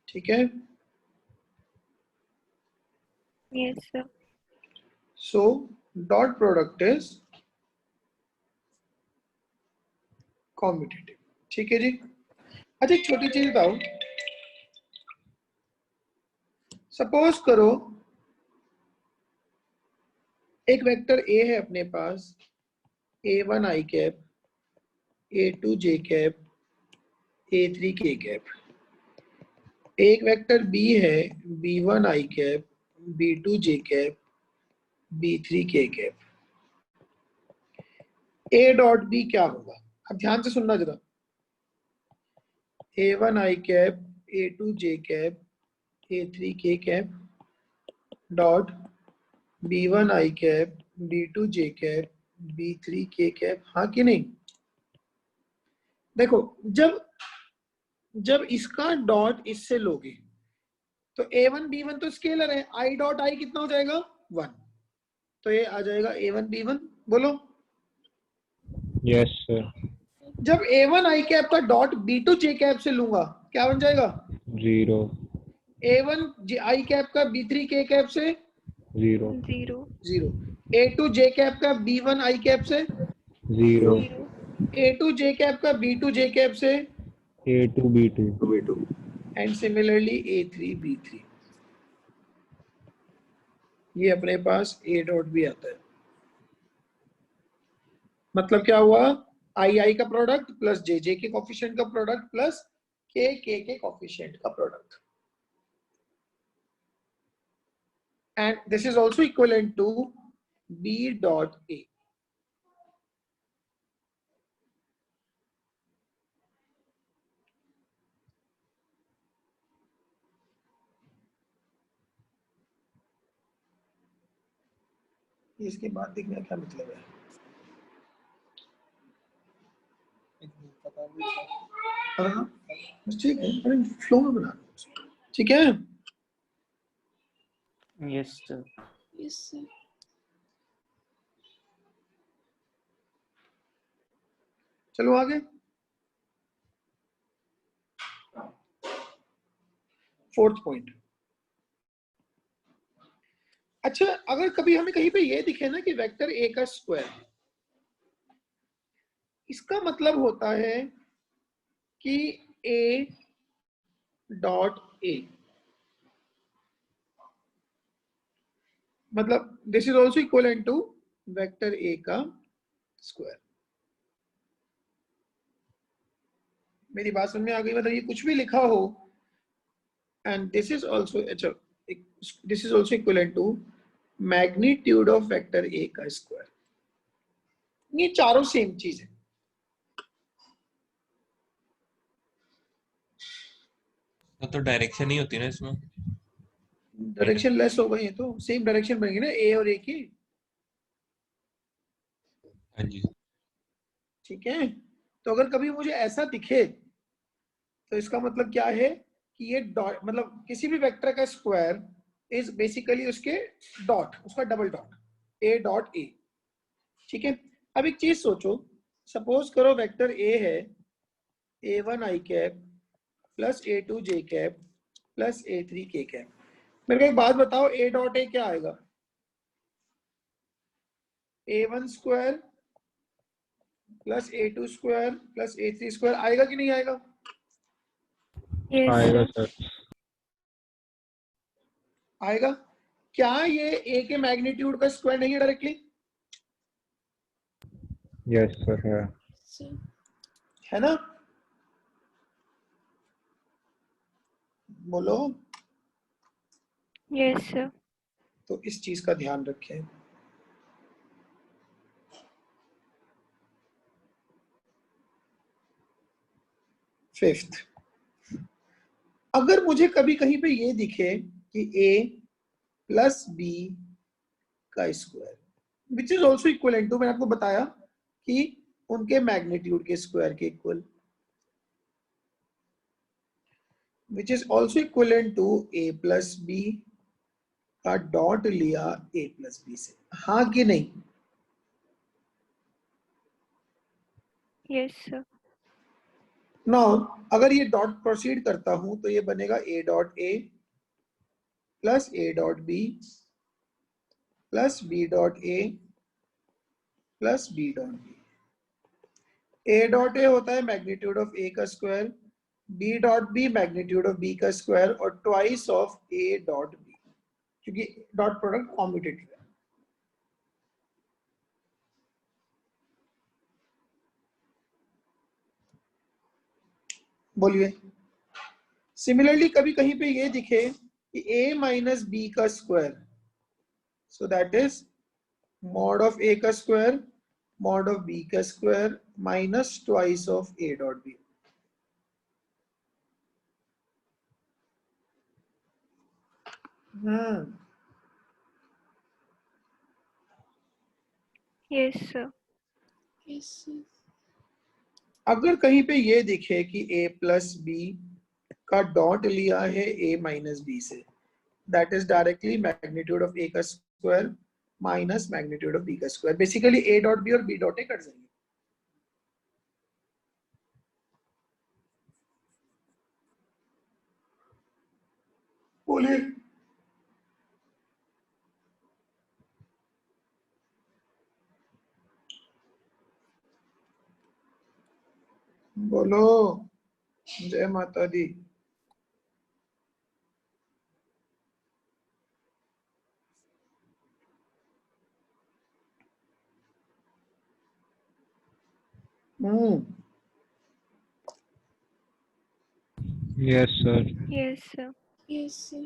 ठीक है? Yes, sir. So dot product is commutative. ठीक है जी। अच्छा, एक छोटी चीज बताओ, सपोज करो एक वेक्टर ए है अपने पास, A1 i cap, A2 j cap, A3 k cap. एक वेक्टर बी है, B1 i cap, B2 j cap, B3 k cap. A dot B क्या होगा? अब ध्यान से सुनना जरा। A1 i cap, A2 j cap, A3 k cap dot B1 i cap, B2 j cap, B3 k cap. हाँ कि नहीं? देखो, जब इसका डॉट इससे लोगे तो A1 B1 तो स्केलर है, i डॉट i कितना हो जाएगा? 1। तो ये आ जाएगा A1 B1। बोलो। Yes sir. जब A1 i कैप का डॉट B2 j कैप से लूंगा क्या बन जाएगा? 0 A1 i कैप का B3 k कैप से 0 0 0। A2 j कैप का B1 i कैप से 0 A2 j कैप का B2 j कैप से A2 B2 and similarly A3 B3। ये अपने पास A डॉट भी आता है। मतलब क्या हुआ? आई का प्रोडक्ट प्लस जे के कोफिशिएंट का प्रोडक्ट प्लस के के कोफिशिएंट का product. And this is also equivalent to B dot A. इसके बाद देखने का क्या मतलब है? हाँ, ठीक है, फ्लो में बना। ठीक है, Yes, sir. Yes, sir. चलो आगे। Fourth point. अच्छा, अगर कभी हमें कहीं पे ये दिखे ना कि वेक्टर ए का स्क्वायर, इसका मतलब होता है कि ए डॉट ए, मतलब this is also equal to vector A का स्क्वायर। मेरी बात समझ में आ गई? मतलब ये कुछ भी लिखा हो एंड दिस इज ऑल्सो, अच्छा, this is also equal to magnitude of vector A का स्क्वायर। ये चारों सेम चीज है। तो डायरेक्शन ही होती है ना इसमें। डायरेक्शन लेस हो गई है तो सेम डायरेक्शन बनेगी ना ए और ए की। हाँ जी। ठीक है, तो अगर कभी मुझे ऐसा दिखे तो इसका मतलब क्या है कि ये डॉट, मतलब किसी भी वेक्टर का स्क्वायर इज बेसिकली उसके डॉट, उसका डबल डॉट, ए डॉट ए। ठीक है, अब एक चीज सोचो, सपोज करो वेक्टर ए है A1 i cap plus A2 j cap plus A3 k cap. मेरे को एक बात बताओ, ए डॉट ए क्या आएगा? A1 square plus A2 square plus A3 square आएगा कि नहीं आएगा? yes आएगा sir सर। आएगा। क्या ये ए के मैग्नीट्यूड का स्क्वायर नहीं है डायरेक्टली? यस सर है। Sir. है ना? बोलो। yes sir तो इस चीज का ध्यान रखें। फिफ्थ, अगर मुझे कभी कहीं पे ये दिखे कि a प्लस बी का square which is also equal to, मैंने आपको बताया कि उनके मैग्नीट्यूड के स्क्वायर के equal, which is also equal to a plus B का डॉट लिया a प्लस बी से। हाँ कि नहीं? yes sir नाउ अगर ये डॉट प्रोसीड करता हूं तो ये बनेगा a dot A plus a dot B plus b dot A plus b dot B. a dot A होता है मैग्नीट्यूड ऑफ a का square, b dot B magnitude of b का स्क्वायर और twice of a dot B, क्योंकि dot product commutative है। बोलिए। Similarly कभी कहीं पे ये दिखे कि a माइनस बी का square, so that is mod of a का स्क्वायर मॉड ऑफ b का square minus twice of a dot b। Yes, sir. Yes, sir. अगर कहीं पे ये दिखे कि a प्लस बी का डॉट लिया है a माइनस बी से, that is directly magnitude of a का square minus magnitude of b का square. Basically a dot b और b डॉट a कट जाएंगे। बोलिए। बोलो, जय माता दी। Yes, sir. Yes, sir. Yes, sir.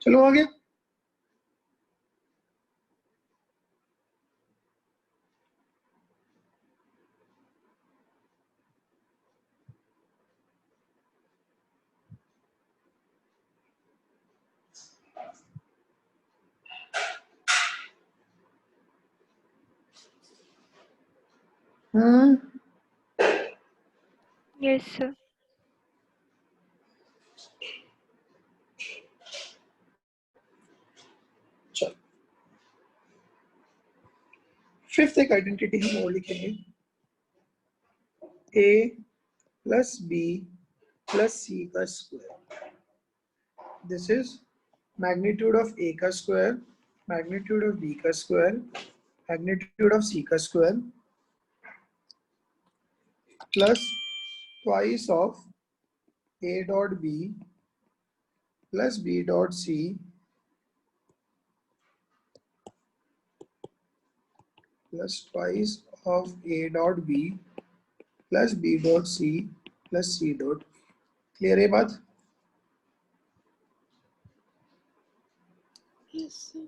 चलो आगे। Yes, sir. चलो फिफ्थ एक आइडेंटिटी हम और लिखेंगे, a plus b plus c का square. This is magnitude of a का स्क्वायर मैग्नीट्यूड ऑफ b का स्क्वायर मैग्नीट्यूड ऑफ c का square plus twice of a dot b plus b dot c plus twice of a dot b plus b dot c plus c dot. Clear है बात? Yes, sir.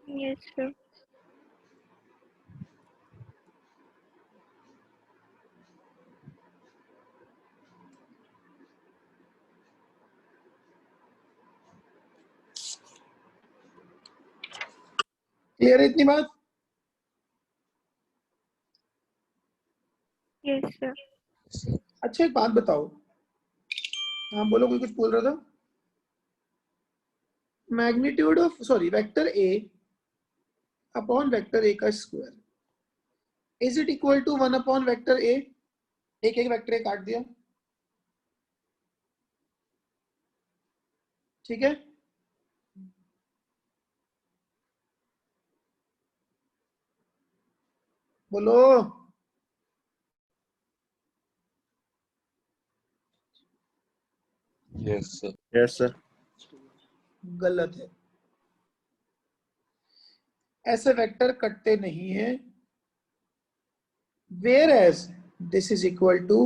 Yes, sir. Clear है इतनी बात? Yes, sir. अच्छा एक बात बताओ, हाँ बोलो, कोई कुछ बोल रहा था। Magnitude of vector a upon vector a का square is it equal to 1 upon vector a? एक एक वेक्टर a काट दिया, ठीक है। बोलो। Yes sir. Yes sir. गलत है, ऐसे वेक्टर कटते नहीं है। Whereas this is equal to,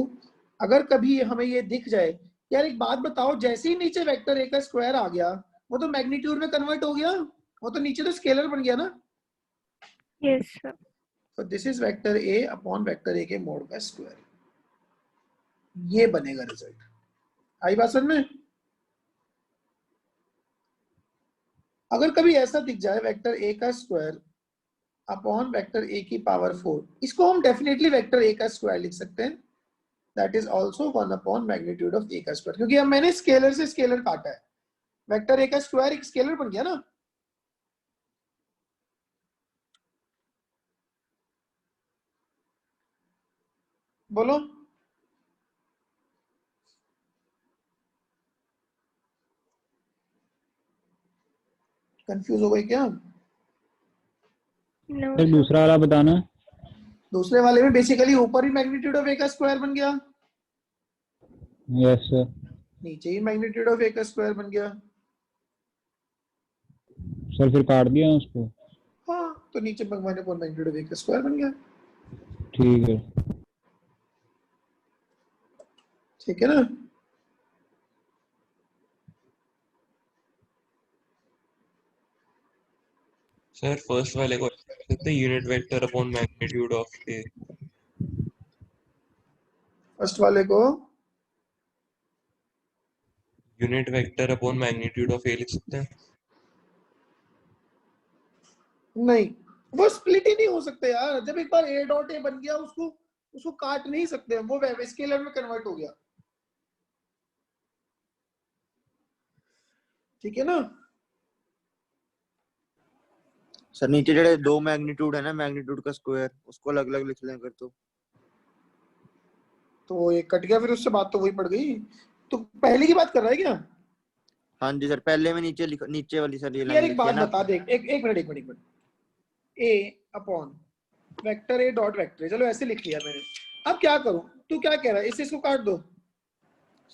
अगर कभी हमें ये दिख जाए, यार एक बात बताओ, जैसे ही नीचे वेक्टर a का स्क्वायर आ गया वो तो मैग्नीट्यूड में कन्वर्ट हो गया, वो तो नीचे तो स्केलर बन गया ना। Yes, sir. तो this is vector a upon vector a के मोड का स्क्वायर, ये बनेगा रिजल्ट। आई बात समझ में? अगर कभी ऐसा दिख जाए वेक्टर a का स्क्वायर अपॉन वेक्टर a की पावर 4, इसको हम डेफिनेटली वेक्टर a का स्क्वायर लिख सकते हैं, that is also 1 upon magnitude of A का स्क्वायर, क्योंकि अब मैंने स्केलर से स्केलर काटा है, वेक्टर ए का स्क्वायर एक स्केलर बन गया ना। बोलो कंफ्यूज हो गए क्या? No sir sir. दूसरा वाला बताना। दूसरे वाले में बेसिकली ऊपर ही मैग्नीट्यूड ऑफ ए का स्क्वायर बन गया, यस सर। नीचे ही मैग्नीट्यूड ऑफ ए का स्क्वायर बन गया। सर फिर काट दिया उसको। हाँ तो नीचे one upon magnitude of A का स्क्वायर बन गया। ठीक है। ठीक है ना? सर फर्स्ट वाले को लिखते हैं unit vector upon magnitude of A. First वाले को unit vector upon magnitude of A लिख सकते हैं। नहीं, वो स्प्लिट ही नहीं हो सकते यार। जब एक बार ए डॉट ए बन गया उसको उसको काट नहीं सकते, वो स्केलर में कन्वर्ट हो गया। ठीक है ना? सर नीचे जेडे दो मैग्नीट्यूड है ना, मैग्नीट्यूड का स्क्वायर, उसको अलग अलग लिख लें अगर तो ये कट गया, फिर उससे बात तो वही पड़ गई। तो पहले की बात कर रहा है क्या? हाँ जी सर, पहले में नीचे नीचे वाली सर ये यार लाइन एक लिखी बात है ना। बता, देख एक minute. A upon vector A dot vector, चलो ऐसे लिख लिया मैंने। अब क्या करूं? तू क्या कह रहा है, इसको काट दो।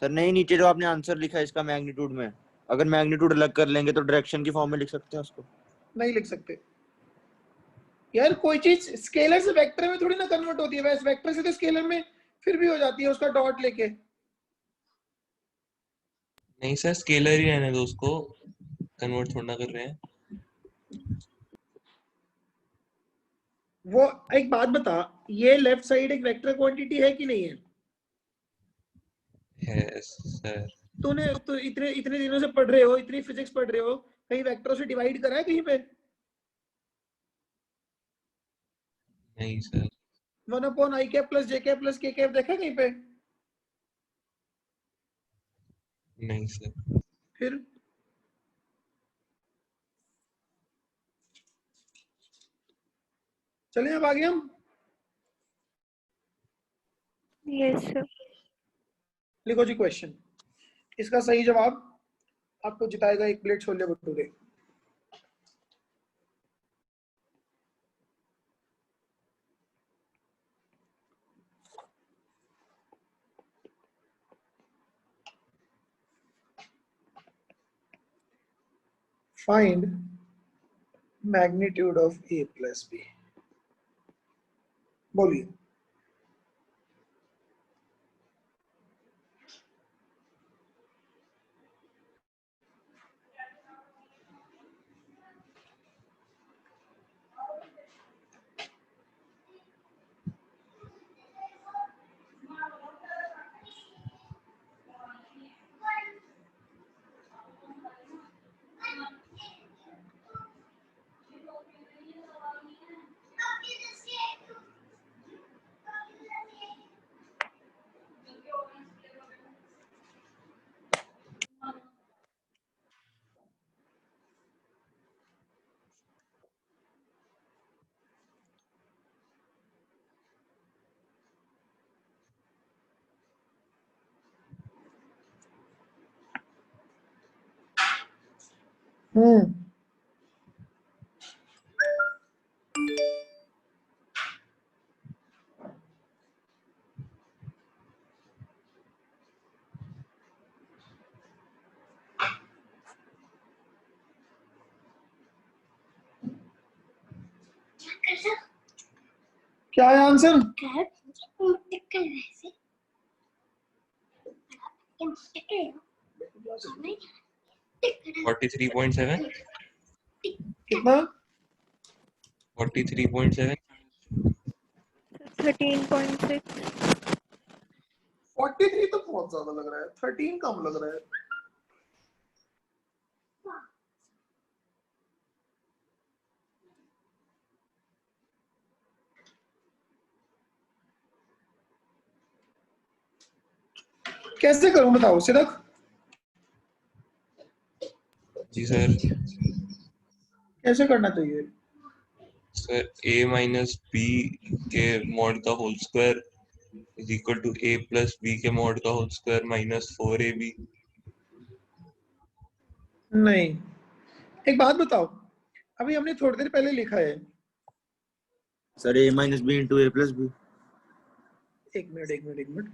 सर नहीं, नीचे जो आपने आंसर लिखा है इसका मैग्नीट्यूड में, अगर मैग्नीट्यूड अलग कर लेंगे तो डायरेक्शन की फॉर्म में लिख सकते हैं उसको। नहीं लिख सकते यार, कोई चीज स्केलर से वेक्टर में थोड़ी ना कन्वर्ट होती है, वैसे वेक्टर से तो स्केलर में फिर भी हो जाती है उसका डॉट लेके। नहीं सर स्केलर ही रहने दो उसको, कन्वर्ट थोड़ा ना कर रहे हैं। वो एक बात बता, ये लेफ्ट साइड एक वेक्टर क्वांटिटी है कि नहीं है? है सर। तूने तो इतने इतने दिनों से पढ़ रहे हो, इतनी फिजिक्स पढ़ रहे हो, कहीं वेक्टरों से डिवाइड करा है कहीं पे? नहीं sir. 1 upon I cap plus J cap plus के कैप देखा कहीं पे? नहीं सर। फिर चले अब आगे हम। Yes sir. लिखो जी क्वेश्चन। इसका सही जवाब आपको जिताएगा एक plate chole bhature. Find magnitude of A plus B. बोलिए। क्या है आंसर? 43.7। कितना? 43.7। 13.6। 43 तो बहुत ज्यादा लग रहा है, 13 कम लग रहा है। कैसे करूं बताओ सिद्दीक? जी सर। कैसे करना चाहिए? सर a माइनस b के मॉड का whole square is equal to a plus b के मॉड का होल स्क्वायर माइनस 4ab। नहीं, एक बात बताओ, अभी हमने थोड़ी देर पहले लिखा है, sir a minus B into A plus B. एक मिनट,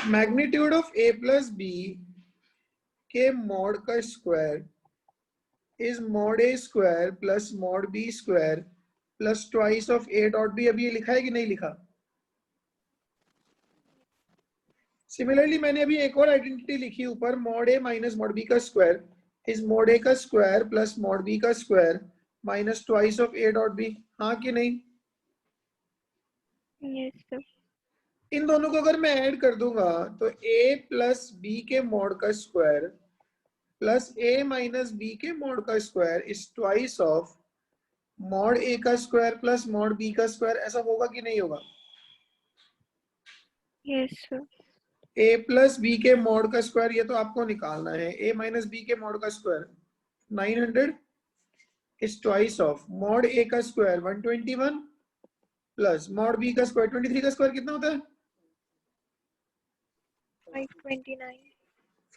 magnitude of a plus B के मॉड का square is mod a square plus mod b square plus twice of a dot b। अभी ये लिखा है कि नहीं लिखा? सिमिलरली मैंने अभी एक और आइडेंटिटी लिखी ऊपर, mod a minus mod b का स्क्वायर इज मॉड a का स्क्वायर प्लस मॉड b का square minus twice of a dot b। हाँ कि नहीं? Yes sir. इन दोनों को अगर मैं ऐड कर दूंगा तो a प्लस b के मॉड का square plus a minus b के मॉड का square is twice of mod a का स्क्वायर प्लस मॉड b का स्क्वायर। ऐसा होगा कि नहीं होगा? Yes sir. a plus b के मॉड का स्क्वायर ये तो आपको निकालना है, a माइनस b के मॉड का square 900 is twice of mod a का स्क्वायर 121 प्लस मॉड b का स्क्वायर 23 का स्क्वायर कितना होता है? 529।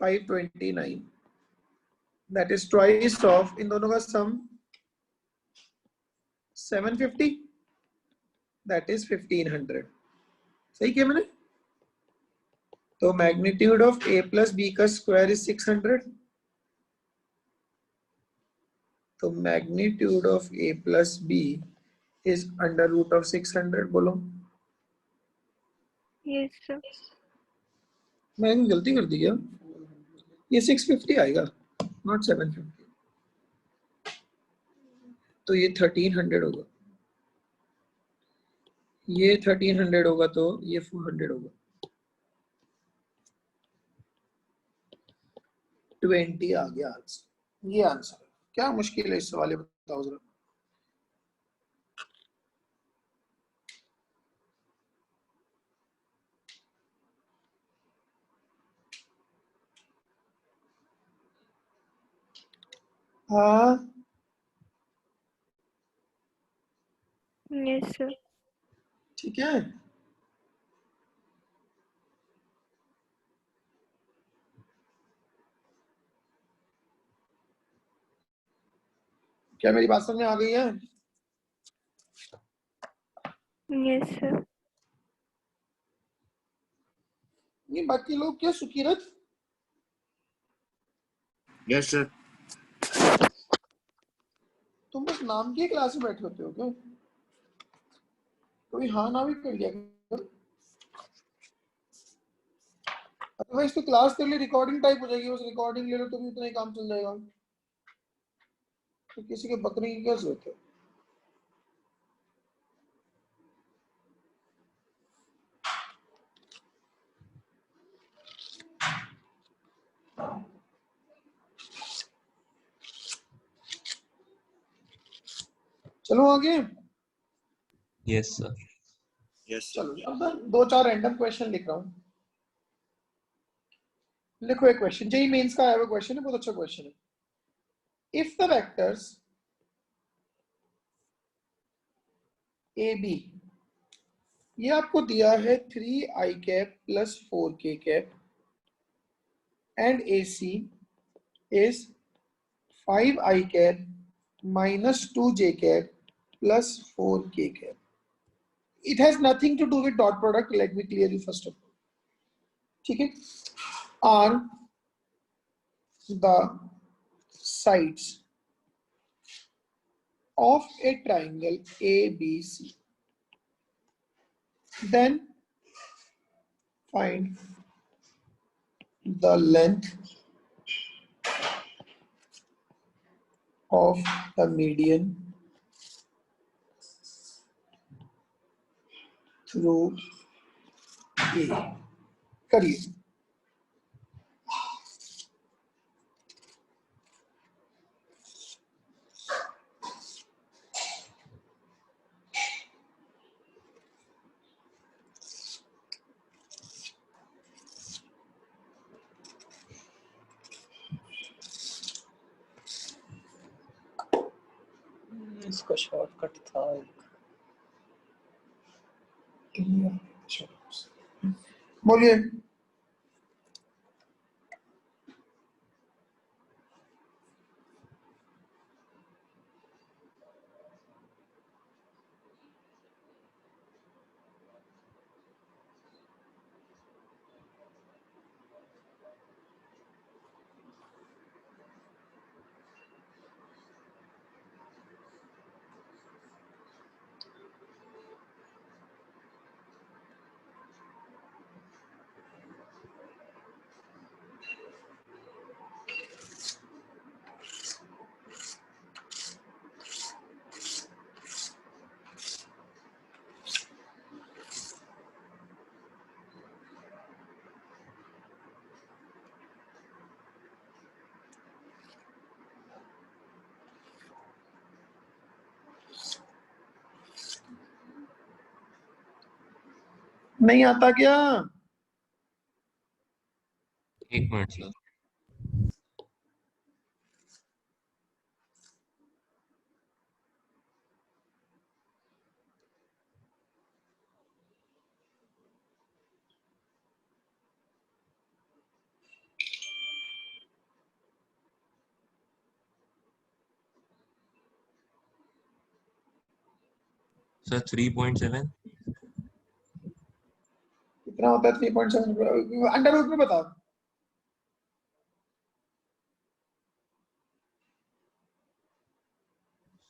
529 दैट इज ट्वाइस ऑफ, इन दोनों का सम 750 दैट इज 1500। सही किया मैंने? तो magnitude of a plus B का स्क्वायर इज 600। तो magnitude of a plus B is under root of 600। बोलो। Yes sir. मैंने गलती कर दी क्या? ये 650 आएगा, नॉट 750। तो ये 1300 होगा, ये 1300 होगा, तो ये 400 होगा। 20 आ गया आंसर। ये आंसर है। क्या मुश्किल है इस सवाल? बताओ जरा। हाँ यस सर। ठीक है। क्या मेरी बात समझ में आ गई है? Yes sir. नहीं, बाकी लोग क्या? Sukirat, yes sir. तुम बस नाम की क्लास में बैठे होते हो क्या? कोई हाँ ना भी कर दिया करो। अदरवाइज तो क्लास तेरे लिए रिकॉर्डिंग टाइप हो जाएगी, उस रिकॉर्डिंग ले लो तो भी उतना ही काम चल जाएगा। तो किसी के बकने की क्या जरूरत है? चलो आगे। Yes sir. Yes sir. चलो अब ना 2-4 रैंडम क्वेश्चन लिख रहा हूँ। लिखो एक क्वेश्चन, जेई मेंस का आया हुआ क्वेश्चन है, बहुत अच्छा क्वेश्चन है। If the vectors A B, ये आपको दिया है 3i cap plus 4k cap and A C is 5i cap minus 2j cap plus 4k cap. It has nothing to do with dot product. Let me clear you first of all. ठीक है? Are the sides of a triangle ABC, then find the length of the median through A। करिए। इसका shortcut था बोलिए। नहीं आता क्या? एक मिनट सर। सर 3.7 कितना होता है 3.7 अंडर रूट में बताओ।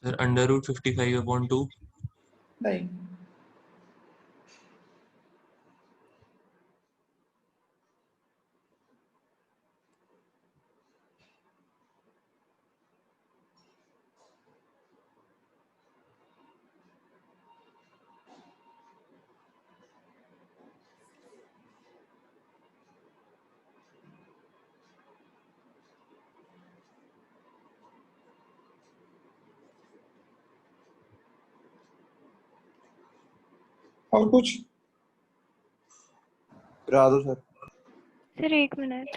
Sir under root 55/2। नहीं, और कुछ? करा दो सर। Sir 1 minute.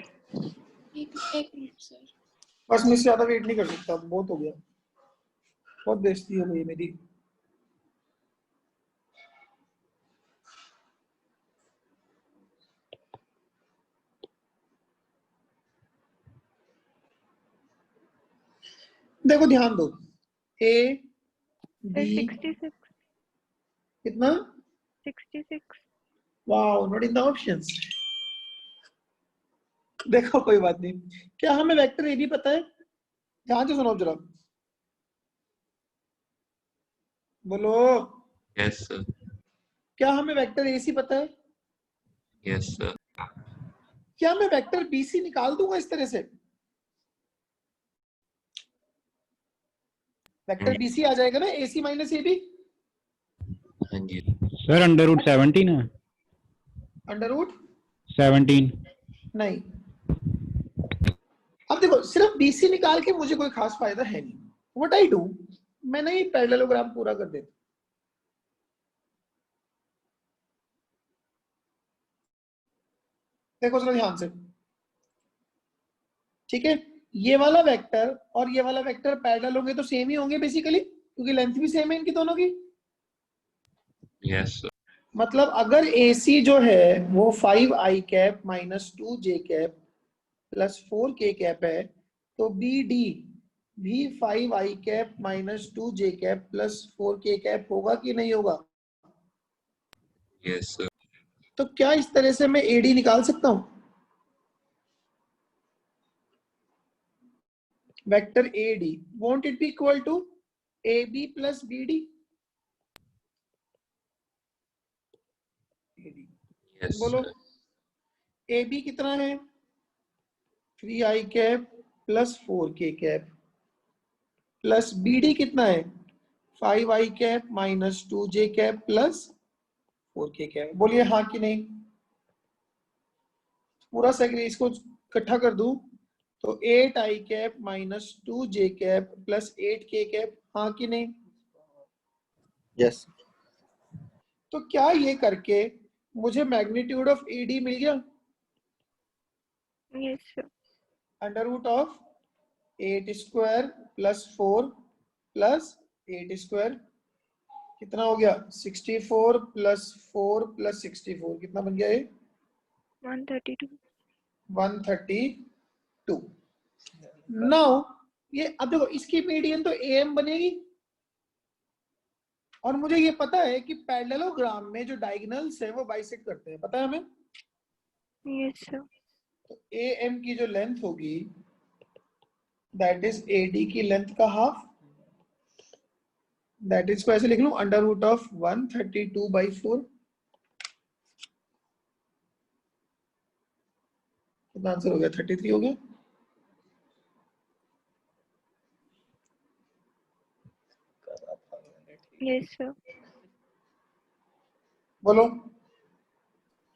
एक मिनट सर। बस मैं इससे ज्यादा वेट नहीं कर सकता, बहुत हो गया, बहुत बेइज्जती हो गई मेरी। देखो ध्यान दो, ए सर बी 66। कितना? 66। Wow, not in the options. देखो कोई बात नहीं, क्या हमें वेक्टर ए बी पता है? ध्यान से सुनो जरा, बोलो। Yes sir. क्या हमें वेक्टर ए सी पता है? Yes sir. क्या मैं वेक्टर बी सी निकाल दूंगा इस तरह से? वेक्टर बी सी आ जाएगा ना, ए सी माइनस ए बी। हाँ जी सर अंडर रूट 17 है। अंडर रूट 17 नहीं। अब देखो, सिर्फ बीसी निकाल के मुझे कोई खास फायदा है नहीं। व्हाट आई डू, मैं नहीं पैरेललोग्राम पूरा कर देता। देखो चलो ध्यान से, ठीक है, ये वाला वेक्टर और ये वाला वेक्टर पैरेलल होंगे तो सेम ही होंगे बेसिकली, क्योंकि लेंथ भी सेम है इनकी दोनों की। Yes sir. मतलब अगर AC जो है वो 5i cap minus 2j cap plus 4k cap है, तो BD भी 5i cap minus 2j cap plus 4k cap होगा कि नहीं होगा? Yes sir. तो क्या इस तरह से मैं AD निकाल सकता हूं? Vector AD won't it be equal to AB plus BD? Yes बोलो, सर। AB कितना है? 3i cap plus 4k cap plus BD कितना है? 5i cap minus 2j cap plus 4k cap. बोलिए हाँ कि नहीं? पूरा सेगरी इसको इकट्ठा कर दूं तो 8i cap minus 2j cap plus 8k cap, हाँ कि नहीं? यस। तो क्या ये करके मुझे मैग्नीट्यूड ऑफ AD मिल गया? Yes sir. Under root of 8 square plus 4 plus 8 square कितना हो गया 64 प्लस 4 प्लस 64 कितना बन गया ये 132. 132. नाउ ये अब देखो इसकी मीडियन तो am बनेगी और मुझे ये पता है कि पैरेललोग्राम में जो डायगोनल्स है वो बाइसेक्ट करते हैं, पता है हमें। Yes, sir. तो am की जो लेंथ होगी दैट इज AD की लेंथ का हाफ, दैट इज को ऐसे लिख लूं अंडर रूट ऑफ 132/4। कितना आंसर हो गया 33 हो गया। Yes, sir. बोलो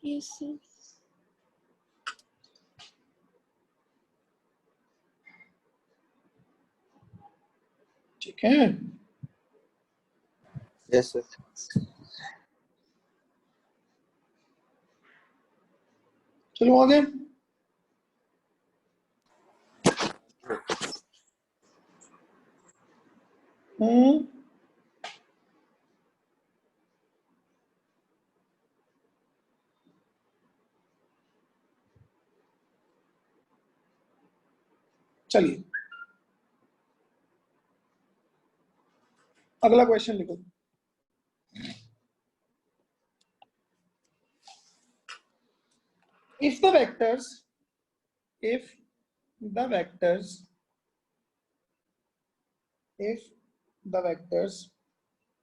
Yes, sir. ठीक है। Yes sir. चलो आगे। चलिए अगला क्वेश्चन लिखो। If the vectors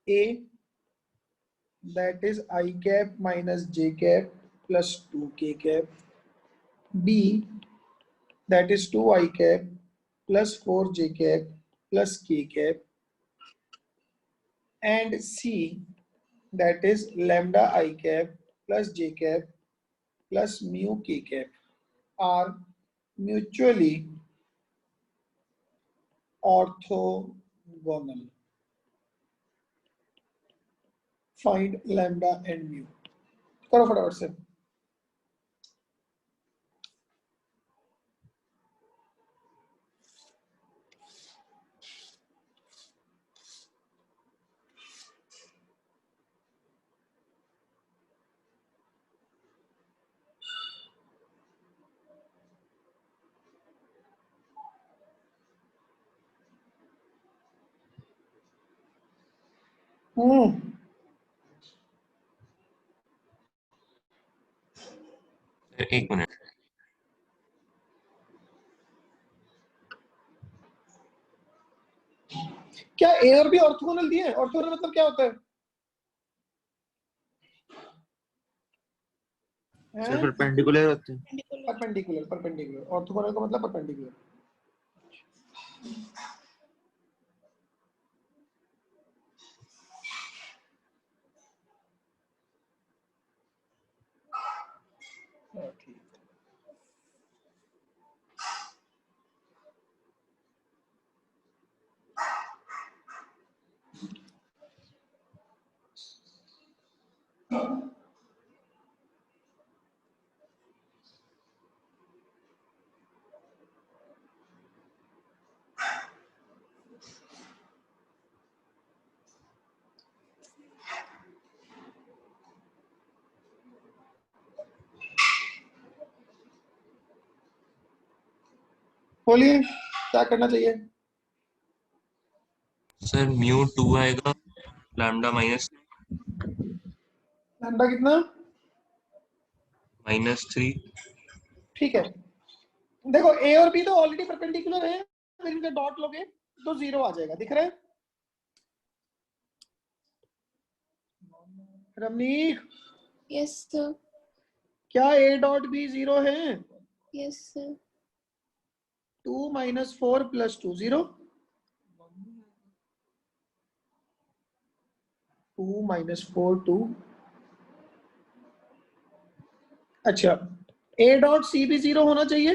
A that is I cap minus j cap plus 2k cap, B that is 2I cap plus 4j cap plus k cap, and C that is lambda I cap plus j cap plus mu k cap are mutually orthogonal. Find lambda and mu. करो फटाफट से। एक minute. क्या ए और B orthogonal दिए? Orthogonal मतलब क्या होता है? सर परपेंडिकुलर होते हैं। परपेंडिकुलर ऑर्थोगोनल का मतलब परपेंडिकुलर। बोलिए क्या करना चाहिए? सर म्यू 2 आएगा, लैम्डा माइनस लैम्डा कितना? -3। ठीक है, देखो ए और बी तो ऑलरेडी परपेंडिकुलर है, अगर इनका डॉट लोगे तो 0 आ जाएगा, दिख रहा है? Ramnik Yes, sir. क्या ए डॉट बी 0 है? Yes, sir. 2 - 4 + 2 0। 2 - 4 2। अच्छा ए डॉट सी भी 0 होना चाहिए।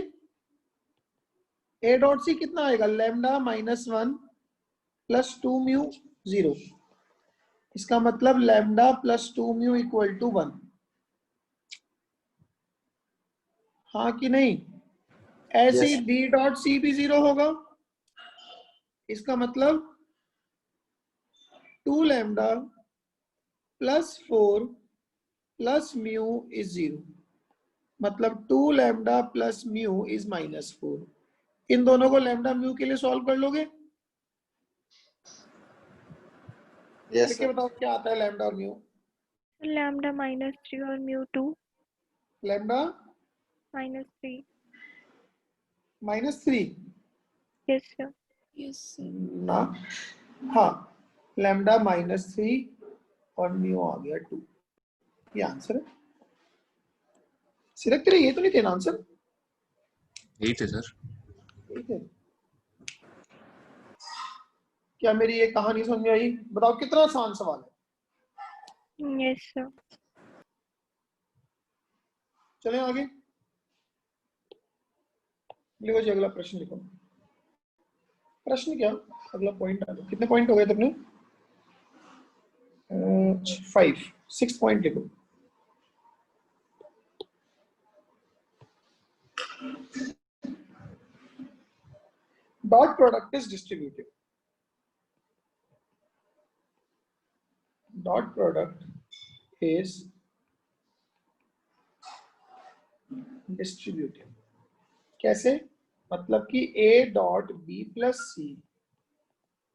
ए डॉट सी कितना आएगा? Lambda -1 + 2 mu 0। इसका मतलब लैम्डा + 2 म्यू = 1। हाँ कि नहीं? ऐसे ही बी डॉट सी भी 0 होगा। इसका मतलब 2 lambda plus 4 plus mu is 0, मतलब 2 लैम्डा प्लस म्यू इज -4। इन दोनों को लैम्डा म्यू के लिए सॉल्व कर लोगे? यस करके बताओ क्या आता है लैम्डा और म्यू। लैम्डा -3 और mu 2 lambda -3। -3 yes sir. Yes, sir. ना, हाँ लैम्डा -3 और म्यू आ गया 2, ये आंसर है। सिलेक्ट ये तो नहीं थे ना आंसर? यही थे सर। ठीक है, क्या मेरी ये कहानी समझ में आई? बताओ कितना आसान सवाल है। Yes sir. चलें आगे, लिखो जी अगला प्रश्न लिखो। प्रश्न क्या, अगला पॉइंट आ गया। कितने पॉइंट हो गए तुमने? 6 पॉइंट लिखो। Dot product is distributive. Dot product is distributive कैसे? मतलब कि a dot B plus C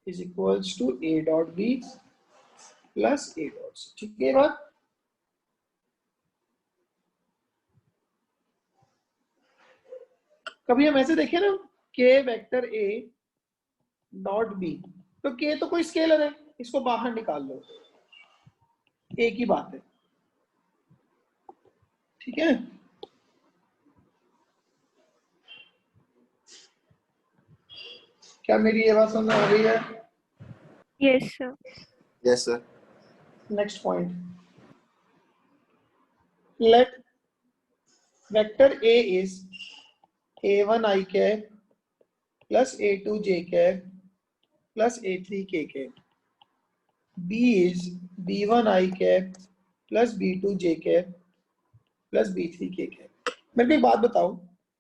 is equals to a dot B plus a dot C. ठीक है बात? कभी हम ऐसे देखें ना, k vector a dot b, तो k तो कोई स्केलर है, इसको बाहर निकाल लो, एक ही बात है। ठीक है, क्या मेरी ये बात समझ आ रही है? Yes sir. Yes sir. Next point, let vector a is a1 i cap plus a2 j cap plus a3 k cap, b is b1 i cap plus b2 j cap plus b3 k cap। मेरे को एक बात बताओ,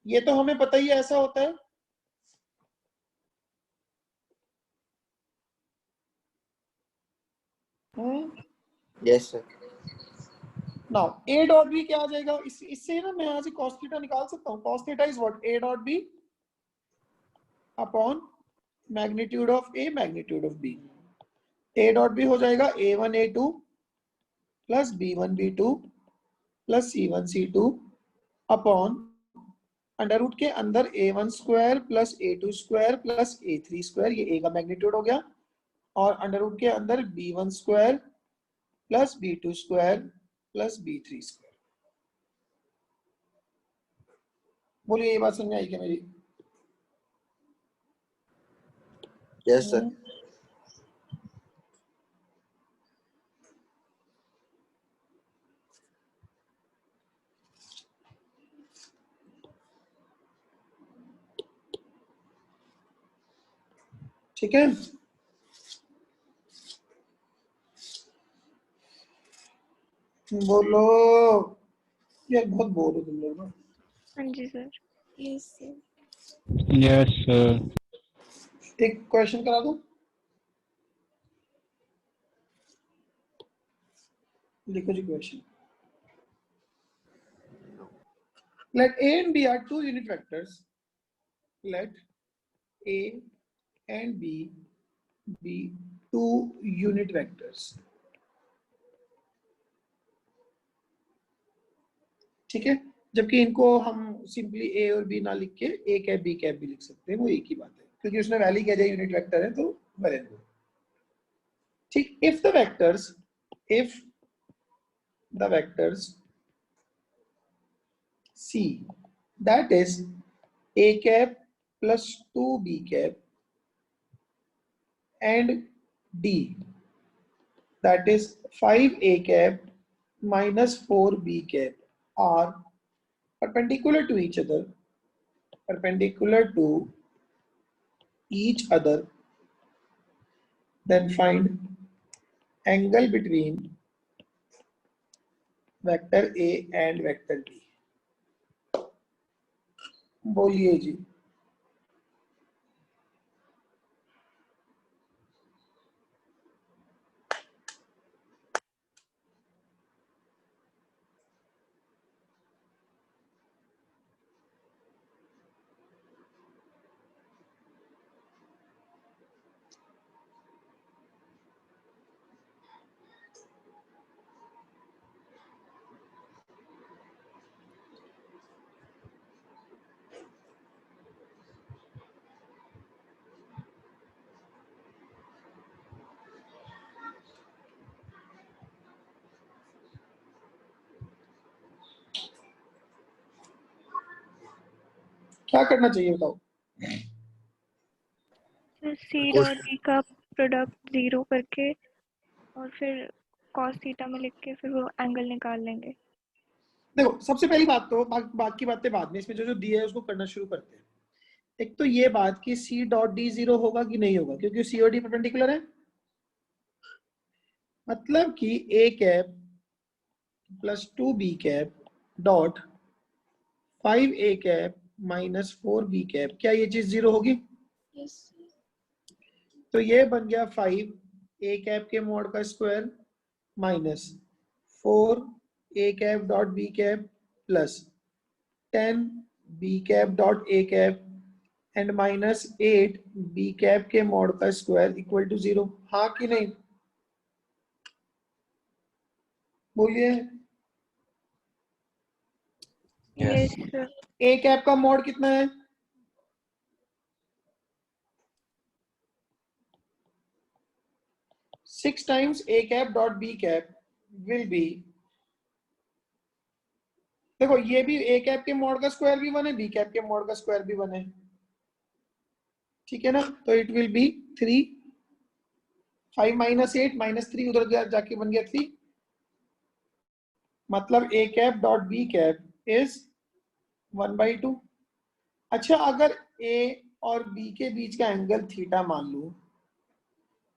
ये तो हमें पता ही है ऐसा होता है। Yes sir. Now a dot b क्या आ जाएगा? इससे ना मैं यहाँ से cos थीटा निकाल सकता हूँ। cos theta is what? a dot b upon magnitude of a magnitude of b। a dot b हो जाएगा a1 a2 plus b1 b2 plus c1 c2 upon under root के अंदर a1 square plus a2 square plus a3 square, ये a का magnitude हो गया, और under root के अंदर b1 square plus b2 square plus b3 square. बोलिए ये बात समझ में आई क्या मेरी? Yes sir. ठीक है, बोलो यार, बहुत बोर हो तुम लोग ना। हाँ जी sir. Yes, sir. Yes sir. एक क्वेश्चन करा दूं, लिखो जी question. Let A and B are two unit vectors. Let A and B be two unit vectors. ठीक है, जबकि इनको हम सिंपली A और B ना लिख के A कैप B कैप भी लिख सकते हैं, वो एक ही बात है, क्योंकि उसने वैल्यू कह दिया यूनिट वेक्टर है तो वेरी गुड। ठीक, if the vectors C, that is A cap plus 2B cap and D, that is 5A cap minus 4B cap, are perpendicular to each other, then find angle between vector A and vector B। बोलिए जी। क्या करना चाहिए बताओ? Sir C dot D का product 0 करके और फिर cos theta में लिख के फिर वो एंगल निकाल लेंगे। देखो सबसे पहली बात तो बाकी बातें बाद में, इसमें जो जो दिया है उसको करना शुरू करते हैं। एक तो ये बात कि सी डॉट डी 0 होगा कि नहीं होगा, क्योंकि सी और डी परपेंडिकुलर है। मतलब कि A cap plus 2b cap dot 5a cap minus 4b cap, क्या ये चीज 0 होगी? Yes. तो ये बन गया 5a कैप के मॉड का square minus 4a cap dot b cap plus 10b cap dot a cap and minus 8b cap के मॉड का स्क्वायर इक्वल टू 0। हाँ कि नहीं? बोलिए। Yes sir. ए कैप का मॉड कितना है? Six times A cap dot B cap will be, देखो ये भी ए कैप के मॉड का स्क्वायर भी 1 है, बी कैप के मॉड का स्क्वायर भी 1 है, ठीक है ना? तो it will be 3, 5 minus 8 minus 3 उधर जाके बन गया 3, मतलब A cap dot B cap is 1/2। अच्छा, अगर ए और बी के बीच का एंगल थीटा मान लूं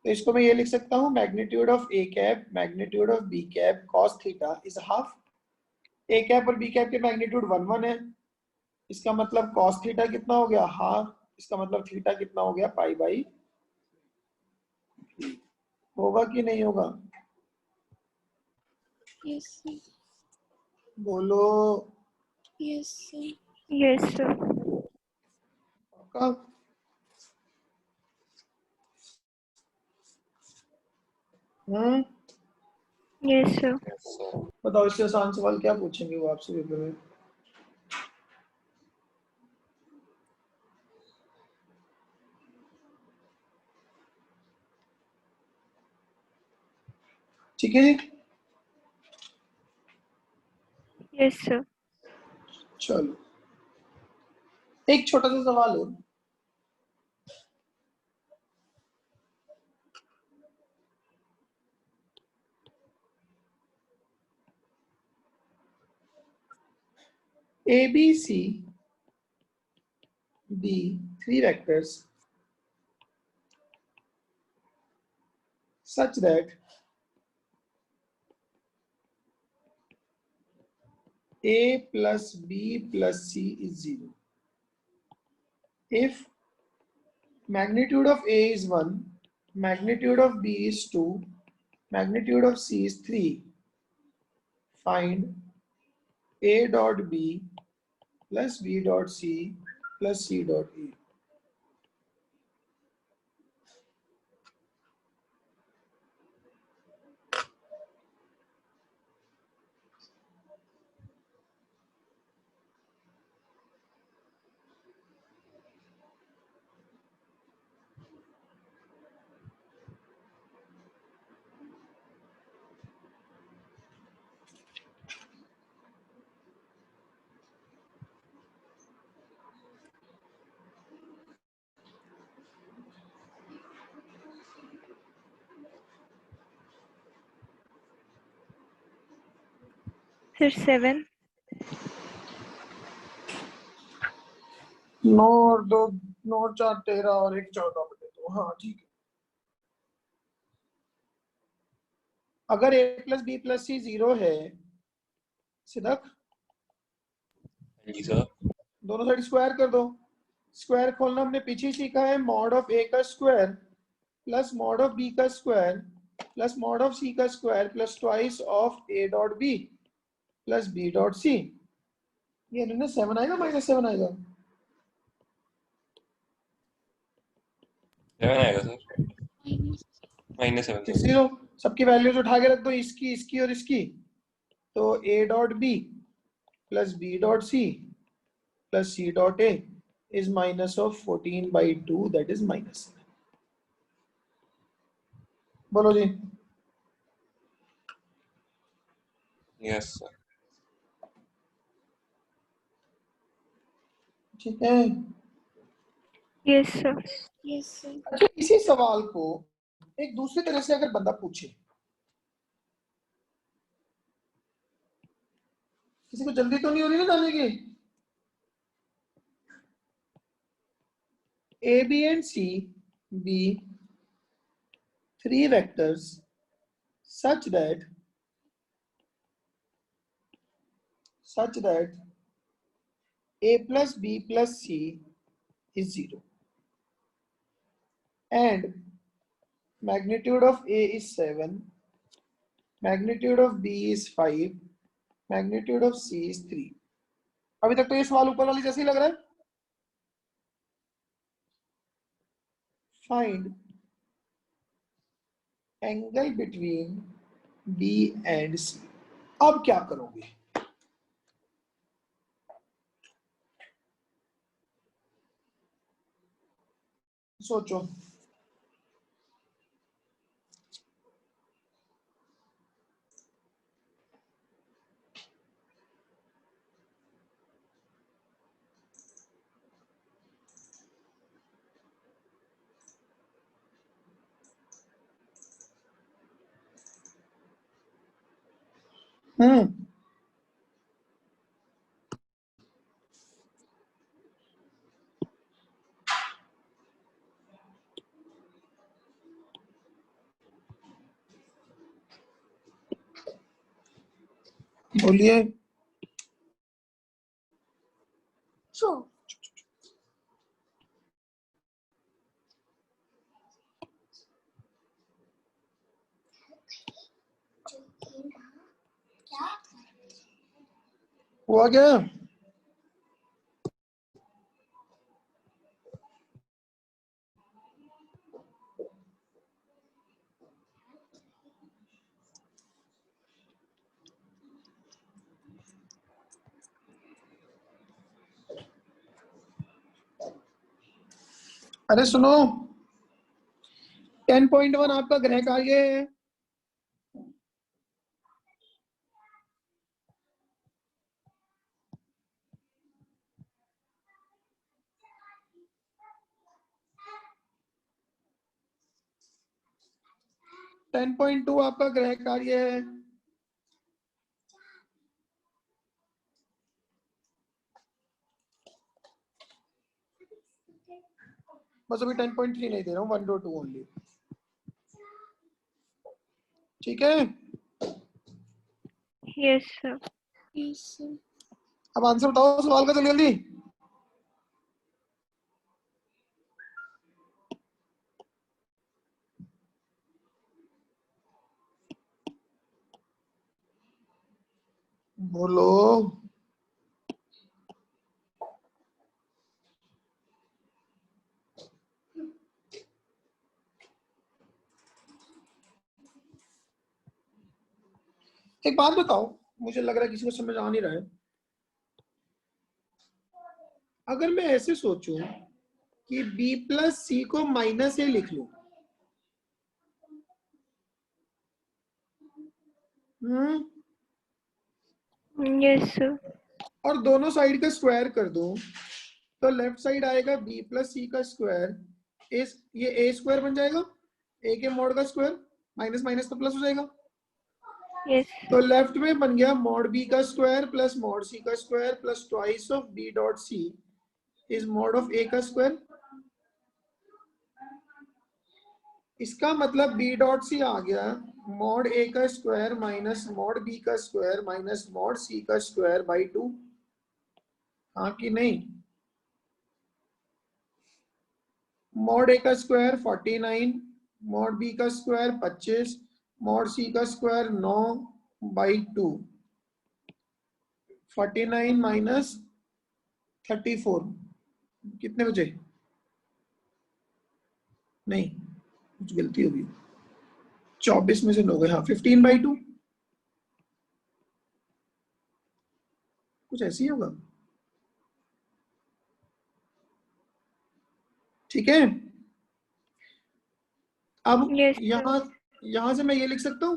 तो इसको मैं ये लिख सकता हूं, magnitude of A cap magnitude of B cap cos theta is half. A cap और बी कैप के मैग्नीट्यूड 1 है, इसका मतलब कॉस थीटा कितना हो गया? हाफ। इसका मतलब थीटा कितना हो गया? पाई/, होगा कि नहीं होगा? Yes, sir. बोलो। Yes, sir. Yes sir. कब? Yes sir. बताओ इससे आसान सवाल क्या पूछेंगे वो आपसे पेपर में? ठीक है जी, यस सर। चलो एक छोटा सा सवाल हो, A B C B 3 vectors such that A plus B plus C is 0. If magnitude of A is 1, magnitude of B is 2, magnitude of C is 3, find A dot B plus B dot C plus C dot A. Sir 7। 9 और 2, 9 और 4 13 और 1 14/2। हाँ ठीक है। अगर A plus B plus सी 0 है, सिद्धक जी sir. दोनों side square कर दो। स्क्वायर खोलना हमने पीछे ही सीखा है, मॉड ऑफ ए का square plus mod of B का square plus mod of C का square plus twice of A dot B plus B dot C. ये इन्होंने 7 आएगा -7 आएगा? 7 आएगा सर, Minus. -7। 0। सबकी वैल्यूज उठा के रख दो, इसकी इसकी और इसकी। तो A dot B plus B dot C plus C dot A is minus of 14/2, that is -7। बोलो जी। Yes sir. ठीक है। Yes sir. Yes, sir. अच्छा, इसी सवाल को एक दूसरी तरह से अगर बंदा पूछे, किसी को जल्दी तो नहीं हो रही ना जाने की? A, B and C be three vectors such that A plus B plus C is 0 and magnitude of A is 7, magnitude of B is 5, magnitude of C is 3। अभी तक तो ये सवाल ऊपर वाली जैसे ही लग रहा है। Find angle between B and C। अब क्या करोगे? सोचो। बोलिए। हुआ क्या? अरे सुनो, 10.1 आपका गृह कार्य है। टेन पॉइंट टू आपका गृह कार्य है। बस अभी 10.3 नहीं दे रहा हूँ, 1 और 2 ओनली। ठीक है। Yes sir. Yes, sir. अब आंसर बताओ सवाल का, जल्दी जल्दी। बोलो। एक बात बताओ, मुझे लग रहा है किसी को समझ आ नहीं रहा है। अगर मैं ऐसे सोचूं कि B प्लस सी को माइनस ए लिख लूं, यस सर। और दोनों साइड का स्क्वायर कर दूं, तो लेफ्ट साइड आएगा B प्लस सी का स्क्वायर, ये ए स्क्वायर बन जाएगा, ए के मॉड का स्क्वायर, माइनस माइनस तो प्लस हो जाएगा। यस। तो लेफ्ट में बन गया मॉड बी का स्क्वायर प्लस मॉड सी का square plus twice of B dot C is mod of A का स्क्वायर। इसका मतलब बी डॉट सी आ गया मॉड ए का स्क्वायर माइनस मॉड बी का स्क्वायर माइनस मॉड सी का स्क्वायर बाई 2। हाँ कि नहीं? मॉड ए का स्क्वायर 49, मॉड बी का स्क्वायर 25, मॉड सी का स्क्वायर 9 बाई 2। 49 माइनस 34 कितने बचे? नहीं, कुछ गलती होगी। 24 में से 9 गए। हाँ, 15 बाई 2 कुछ ऐसे ही होगा। ठीक है। अब Yes, sir. यहां से मैं ये लिख सकता हूं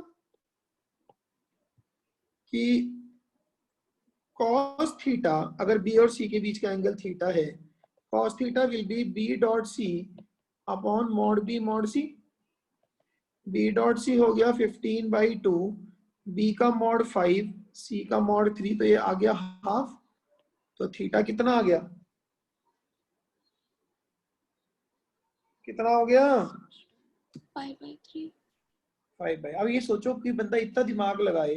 कि cos थीटा, अगर b और c के बीच का एंगल थीटा है, cos theta will be b dot c upon mod b mod c। b dot c हो गया 15/2, b का मॉड 5, c का मॉड 3, तो ये आ गया हाफ। तो थीटा कितना आ गया, कितना हो गया 5/3। 5/। अब ये सोचो कि बंदा इतना दिमाग लगाए,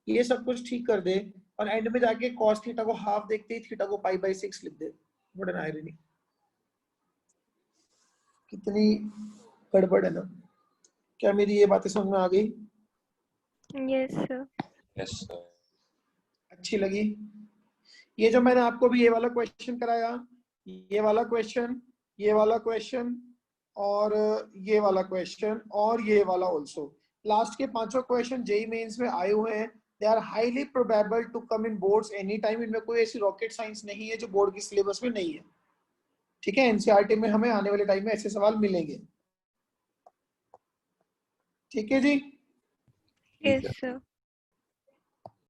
ये सब कुछ ठीक कर दे, और एंड में जाके cos थीटा को हाफ देखते ही थीटा को π/6 लिख दे। व्हाट एन आयरनी, कितनी गड़बड़ है ना। क्या मेरी ये बातें समझ में आ गई? Yes sir. Yes sir. अच्छी लगी? ये जो मैंने आपको भी ये वाला क्वेश्चन कराया, ये वाला क्वेश्चन, ये वाला क्वेश्चन, और ये वाला क्वेश्चन, और ये वाला ऑल्सो, लास्ट के पांचों क्वेश्चन जेईई मेंस में आए हुए हैं। They are highly probable to come in boards any time. इनमें कोई ऐसी रॉकेट साइंस नहीं है जो बोर्ड की सिलेबस में नहीं है। ठीक है, एनसीईआरटी में हमें आने वाले टाइम में ऐसे सवाल मिलेंगे। ठीक है जी। Yes sir.